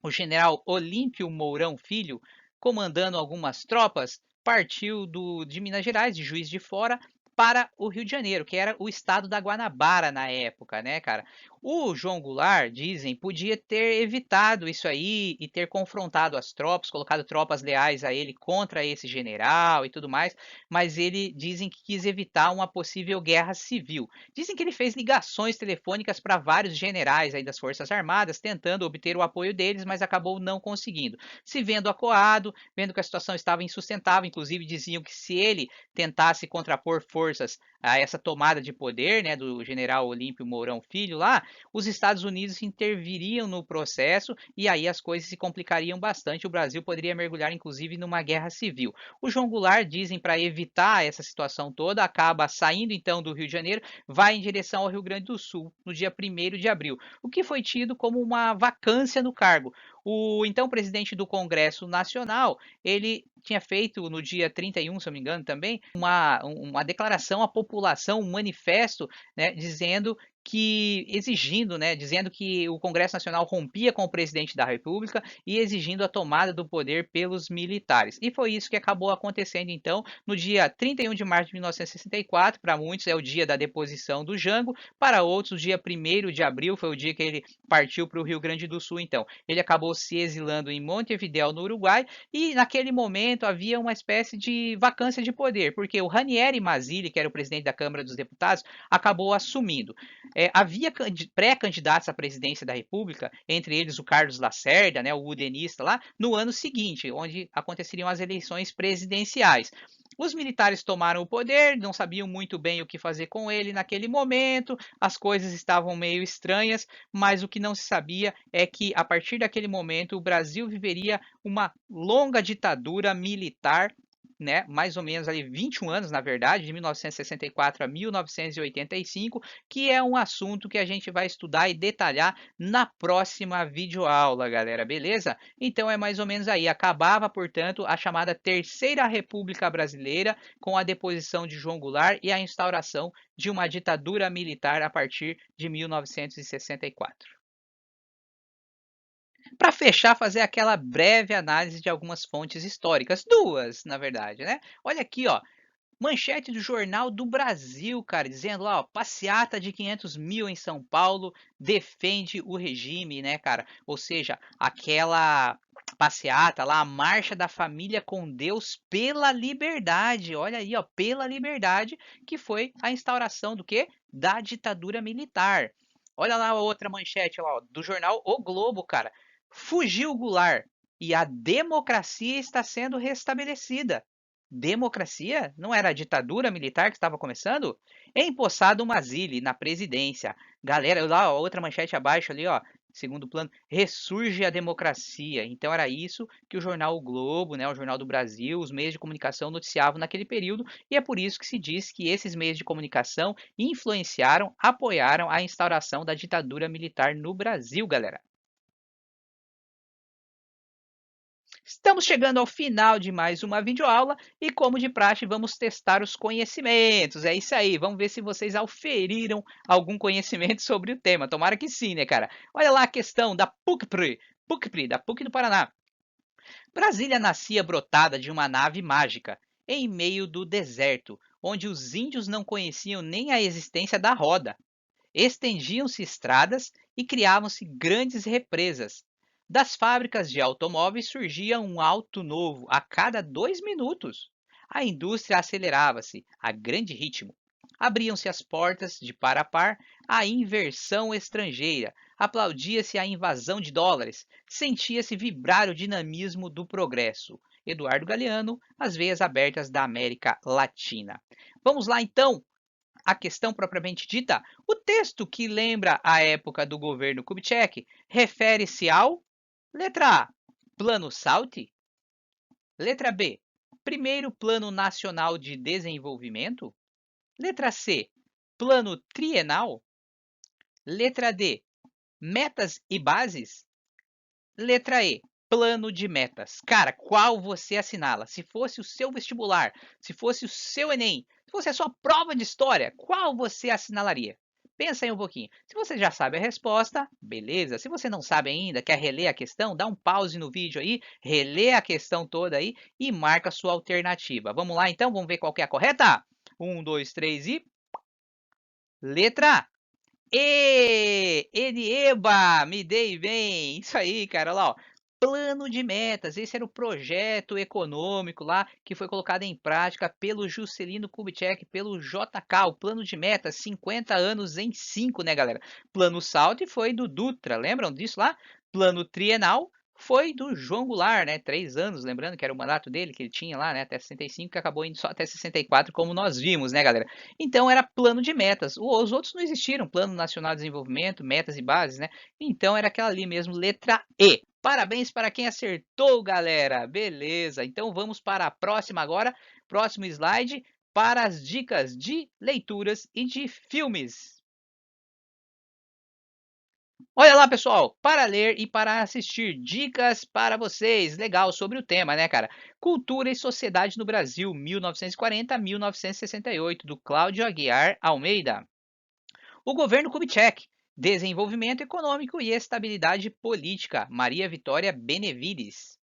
o general Olímpio Mourão Filho, comandando algumas tropas, partiu de Minas Gerais, de Juiz de Fora, para o Rio de Janeiro, que era o estado da Guanabara na época, né, cara? O João Goulart, dizem, podia ter evitado isso aí e ter confrontado as tropas, colocado tropas leais a ele contra esse general e tudo mais, mas ele dizem que quis evitar uma possível guerra civil. Dizem que ele fez ligações telefônicas para vários generais aí das Forças Armadas, tentando obter o apoio deles, mas acabou não conseguindo. Se vendo acuado, vendo que a situação estava insustentável, inclusive diziam que se ele tentasse contrapor forças a essa tomada de poder, né, do general Olímpio Mourão Filho lá, os Estados Unidos interviriam no processo e aí as coisas se complicariam bastante. O Brasil poderia mergulhar, inclusive, numa guerra civil. O João Goulart, dizem, para evitar essa situação toda, acaba saindo então do Rio de Janeiro, vai em direção ao Rio Grande do Sul, no dia 1º de abril, o que foi tido como uma vacância no cargo. O então presidente do Congresso Nacional, ele tinha feito no dia 31, se eu não me engano também, uma declaração à população, um manifesto, né, dizendo que exigindo, né, dizendo que o Congresso Nacional rompia com o presidente da República e exigindo a tomada do poder pelos militares. E foi isso que acabou acontecendo então no dia 31 de março de 1964, para muitos é o dia da deposição do Jango, para outros o dia 1º de abril foi o dia que ele partiu para o Rio Grande do Sul então. Ele acabou se exilando em Montevidéu, no Uruguai, e naquele momento havia uma espécie de vacância de poder, porque o Ranieri Mazzilli, que era o presidente da Câmara dos Deputados, acabou assumindo. Havia pré-candidatos à presidência da República, entre eles o Carlos Lacerda, né, o udenista lá, no ano seguinte, onde aconteceriam as eleições presidenciais. Os militares tomaram o poder, não sabiam muito bem o que fazer com ele naquele momento, as coisas estavam meio estranhas, mas o que não se sabia é que a partir daquele momento o Brasil viveria uma longa ditadura militar, né, mais ou menos ali 21 anos, na verdade, de 1964 a 1985, que é um assunto que a gente vai estudar e detalhar na próxima videoaula, galera, beleza? Então é mais ou menos aí, acabava, portanto, a chamada Terceira República Brasileira com a deposição de João Goulart e a instauração de uma ditadura militar a partir de 1964. Para fechar, fazer aquela breve análise de algumas fontes históricas, duas, na verdade, né? Olha aqui, ó, manchete do Jornal do Brasil, cara, dizendo lá, ó, passeata de 500 mil em São Paulo defende o regime, né, cara? Ou seja, aquela passeata lá, a marcha da família com Deus pela liberdade. Olha aí, ó, pela liberdade, que foi a instauração do quê? Da ditadura militar. Olha lá a outra manchete lá, ó, do jornal O Globo, cara. Fugiu Goulart e a democracia está sendo restabelecida. Democracia? Não era a ditadura militar que estava começando? Empossado Mazzilli na presidência. Galera, lá, ó, outra manchete abaixo ali, ó, segundo plano, ressurge a democracia. Então era isso que o jornal o Globo, né, o Jornal do Brasil, os meios de comunicação noticiavam naquele período, e é por isso que se diz que esses meios de comunicação influenciaram, apoiaram a instauração da ditadura militar no Brasil, galera. Estamos chegando ao final de mais uma videoaula e, como de praxe, vamos testar os conhecimentos. É isso aí, vamos ver se vocês auferiram algum conhecimento sobre o tema. Tomara que sim, né, cara? Olha lá a questão da PUC-Pri, da PUC do Paraná. Brasília nascia brotada de uma nave mágica, em meio do deserto, onde os índios não conheciam nem a existência da roda. Estendiam-se estradas e criavam-se grandes represas. Das fábricas de automóveis surgia um auto novo a cada 2 minutos. A indústria acelerava-se a grande ritmo. Abriam-se as portas de par a par à inversão estrangeira, aplaudia-se a invasão de dólares, sentia-se vibrar o dinamismo do progresso. Eduardo Galeano, As Veias Abertas da América Latina. Vamos lá então a questão propriamente dita, o texto que lembra a época do governo Kubitschek refere-se ao letra A, Plano SALT, letra B, Primeiro Plano Nacional de Desenvolvimento, letra C, Plano Trienal, letra D, Metas e Bases, letra E, Plano de Metas. Cara, qual você assinala? Se fosse o seu vestibular, se fosse o seu Enem, se fosse a sua prova de história, qual você assinalaria? Pensa aí um pouquinho. Se você já sabe a resposta, beleza. Se você não sabe ainda, quer reler a questão, dá um pause no vídeo aí, relê a questão toda aí e marca a sua alternativa. Vamos lá então, vamos ver qual que é a correta? 1, 2, 3 e... Letra A. Enieba, me dei bem. Isso aí, cara, olha lá, ó. Plano de metas, esse era o projeto econômico lá que foi colocado em prática pelo Juscelino Kubitschek, pelo JK, o plano de metas, 50 anos em 5, né, galera? Plano Salto foi do Dutra, lembram disso lá? Plano trienal foi do João Goulart, né? 3 anos, lembrando que era o mandato dele que ele tinha lá, né? Até 65, que acabou indo só até 64, como nós vimos, né, galera? Então era plano de metas. Os outros não existiram, Plano Nacional de Desenvolvimento, metas e bases, né? Então era aquela ali mesmo, letra E. Parabéns para quem acertou, galera. Beleza. Então vamos para a próxima agora. Próximo slide para as dicas de leituras e de filmes. Olha lá, pessoal, para ler e para assistir, dicas para vocês, legal, sobre o tema, né, cara? Cultura e Sociedade no Brasil, 1940 a 1968, do Cláudio Aguiar Almeida. O governo Kubitschek, Desenvolvimento Econômico e Estabilidade Política, Maria Vitória Benevides.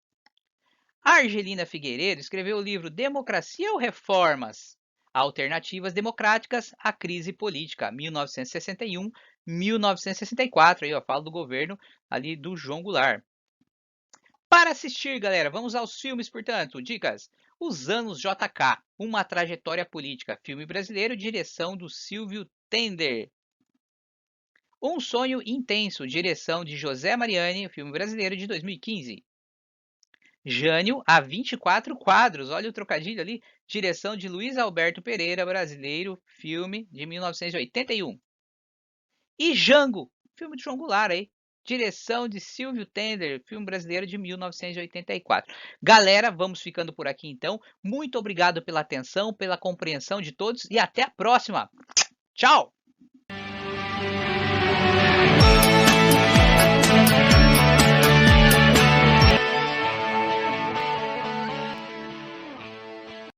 Argelina Figueiredo escreveu o livro Democracia ou Reformas? Alternativas Democráticas à Crise Política, 1961-1964. Aí, ó, falo do governo ali do João Goulart. Para assistir, galera, vamos aos filmes, portanto. Dicas. Os Anos JK, Uma Trajetória Política. Filme brasileiro, direção do Silvio Tender. Um Sonho Intenso, direção de José Mariani, filme brasileiro de 2015. Jânio, a 24 quadros, olha o trocadilho ali, direção de Luiz Alberto Pereira, brasileiro, filme de 1981. E Django, filme de João Goulart aí, direção de Silvio Tender, filme brasileiro de 1984. Galera, vamos ficando por aqui então. Muito obrigado pela atenção, pela compreensão de todos e até a próxima. Tchau!